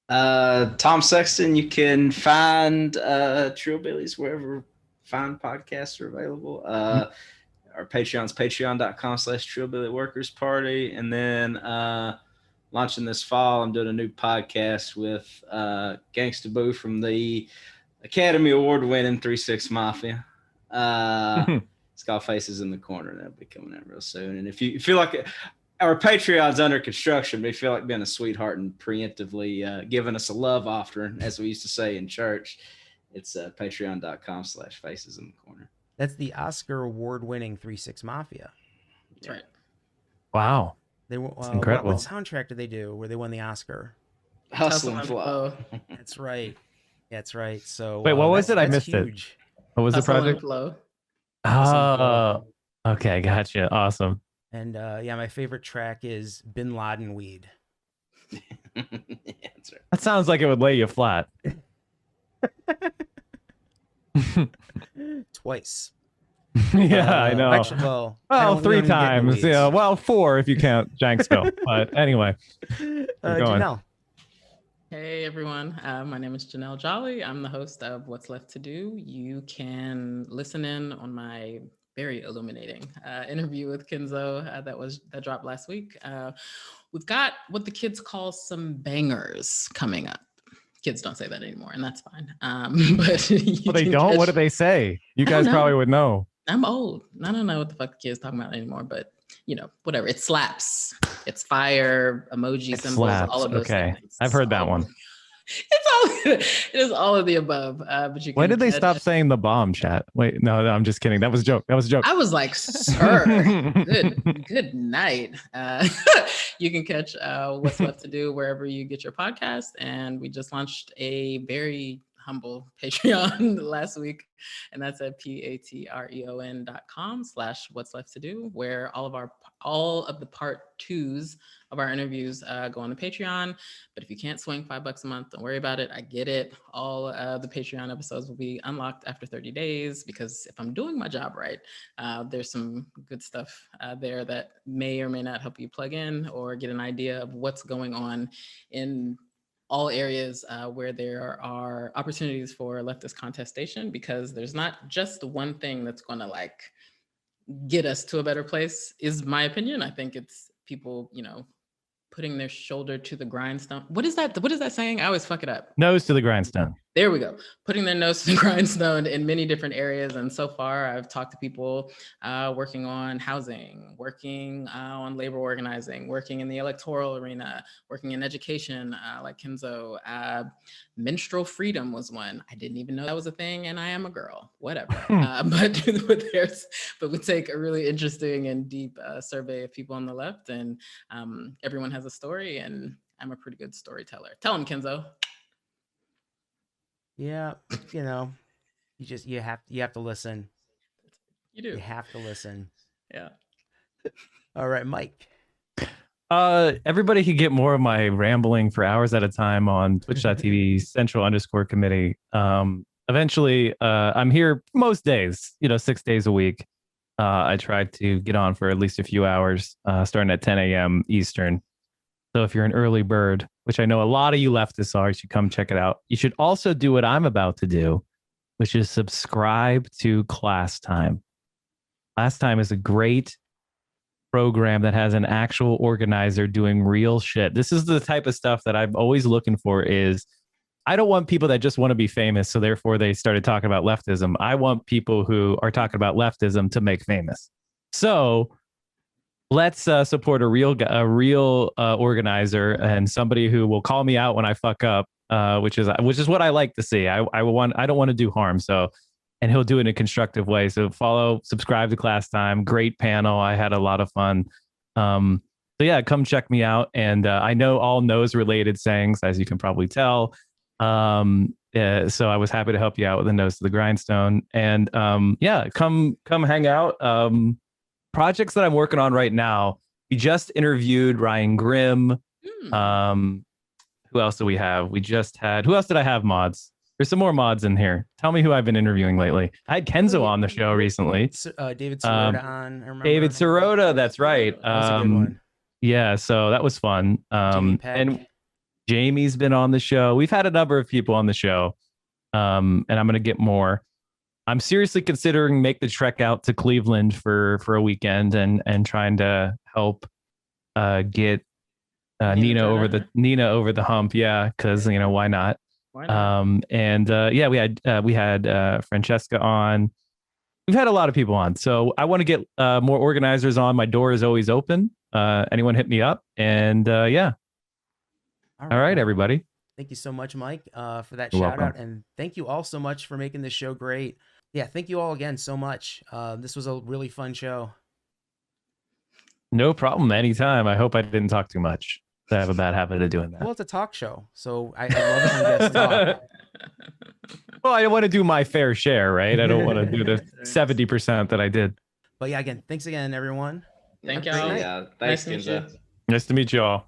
[SPEAKER 4] Tom Sexton. You can find Trillbillies wherever fine podcasts are available. Our Patreon's patreon.com/Trillbilly Workers Party. And then launching this fall, I'm doing a new podcast with Gangsta Boo from the Academy Award winning 3-6 Mafia. It's called Faces in the Corner. That'll be coming out real soon. And if you feel like our Patreon's under construction, but you feel like being a sweetheart and preemptively giving us a love offering, as we used to say in church, it's patreon.com/Faces in the Corner.
[SPEAKER 1] That's the Oscar award-winning 3-6 Mafia.
[SPEAKER 3] That's right.
[SPEAKER 2] Wow.
[SPEAKER 1] They
[SPEAKER 2] incredible.
[SPEAKER 1] What soundtrack did they do where they won the Oscar?
[SPEAKER 4] Hustle and Flow.
[SPEAKER 1] That's right. That's right. So
[SPEAKER 2] wait, what was it? I missed
[SPEAKER 1] huge.
[SPEAKER 2] It. What was
[SPEAKER 3] Hustle
[SPEAKER 2] the project?
[SPEAKER 3] And Flow.
[SPEAKER 2] Oh, okay, gotcha. Awesome.
[SPEAKER 1] And my favorite track is Bin Laden Weed.
[SPEAKER 4] Yeah, that's right.
[SPEAKER 2] That sounds like it would lay you flat.
[SPEAKER 1] Twice.
[SPEAKER 2] Yeah, I know.
[SPEAKER 1] Actually,
[SPEAKER 2] well, 3 times. Yeah, well, 4 if you count Janksville. But anyway,
[SPEAKER 1] Janelle.
[SPEAKER 3] Hey everyone, my name is Janelle Jolley. I'm the host of What's Left to Do. You can listen in on my very illuminating interview with Kenzo that dropped last week. We've got what the kids call some bangers coming up. Kids don't say that anymore, and that's fine. But
[SPEAKER 2] well, they don't. What do they say? You guys probably would know.
[SPEAKER 3] I'm old. I don't know what the fuck the kids talking about anymore, but whatever. It slaps. It's fire, emoji symbols,
[SPEAKER 2] slaps.
[SPEAKER 3] All of those things.
[SPEAKER 2] I've heard that one.
[SPEAKER 3] It is all of the above. But you can
[SPEAKER 2] when did they stop saying the bomb, chat? Wait, no, I'm just kidding. That was a joke.
[SPEAKER 3] I was like, sir, good night. You can catch What's Left to Do wherever you get your podcast. And we just launched a very humble Patreon last week, and that's at patreon.com/what's left to do, where all of the part 2s of our interviews go on the Patreon. But if you can't swing $5 a month, don't worry about it. I get it. All the Patreon episodes will be unlocked after 30 days, because if I'm doing my job right, there's some good stuff there that may or may not help you plug in or get an idea of what's going on in all areas where there are opportunities for leftist contestation, because there's not just one thing that's going to get us to a better place, is my opinion. I think it's people, putting their shoulder to the grindstone. What is that saying? I always fuck it up.
[SPEAKER 2] Nose to the grindstone.
[SPEAKER 3] There we go. Putting their nose to the grindstone in many different areas. And so far, I've talked to people working on housing, working on labor organizing, working in the electoral arena, working in education, like Kenzo. Menstrual freedom was one. I didn't even know that was a thing, and I am a girl. Whatever. But we take a really interesting and deep survey of people on the left, and everyone has a story, and I'm a pretty good storyteller. Tell them, Kenzo.
[SPEAKER 1] Yeah, you have to listen.
[SPEAKER 3] You do.
[SPEAKER 1] You have to listen.
[SPEAKER 3] Yeah.
[SPEAKER 1] All right, Mike.
[SPEAKER 2] Everybody can get more of my rambling for hours at a time on twitch.tv central_committee. Eventually, I'm here most days, 6 days a week. I try to get on for at least a few hours, starting at 10 a.m. Eastern. So if you're an early bird, which I know a lot of you leftists are. You should come check it out. You should also do what I'm about to do, which is subscribe to Class Time. Class Time is a great program that has an actual organizer doing real shit. This is the type of stuff that I'm always looking for. Is I don't want people that just want to be famous, so therefore they started talking about leftism. I want people who are talking about leftism to make famous. So let's support a real organizer and somebody who will call me out when I fuck up, which is what I like to see. I don't want to do harm. So, and he'll do it in a constructive way. So subscribe to Class Time. Great panel. I had a lot of fun. So yeah, come check me out. And I know all nose related sayings, as you can probably tell. So I was happy to help you out with the nose to the grindstone. And yeah, come hang out. Projects that I'm working on right now. We just interviewed Ryan Grimm. Who else do we have? Who else did I have mods? There's some more mods in here. Tell me who I've been interviewing lately. I had Kenzo on the show recently.
[SPEAKER 1] David Sirota on. I remember.
[SPEAKER 2] David Sirota, that's right.
[SPEAKER 1] That was a good one.
[SPEAKER 2] Yeah, so that was fun.
[SPEAKER 1] And
[SPEAKER 2] Jamie's been on the show. We've had a number of people on the show, and I'm going to get more. I'm seriously considering make the trek out to Cleveland for a weekend and trying to help get Nina over the hump. Yeah, because why not? Yeah, we had Francesca on. We've had a lot of people on, so I want to get more organizers on. My door is always open. Anyone hit me up, and yeah. All right, everybody.
[SPEAKER 1] Thank you so much, Mike, for that
[SPEAKER 2] You're
[SPEAKER 1] shout
[SPEAKER 2] welcome.
[SPEAKER 1] out, and thank you all so much for making this show great. Yeah, thank you all again so much. This was a really fun show.
[SPEAKER 2] No problem. Anytime. I hope I didn't talk too much. I have a bad habit of doing that.
[SPEAKER 1] Well, it's a talk show, so I love it when guests talk.
[SPEAKER 2] Well, I want to do my fair share, right? I don't want to do the 70% that I did.
[SPEAKER 1] But yeah, again, thanks again, everyone.
[SPEAKER 3] Thank y'all.
[SPEAKER 4] Yeah, thanks,
[SPEAKER 3] Nice to meet you.
[SPEAKER 4] Kenzo.
[SPEAKER 2] Nice to meet you all.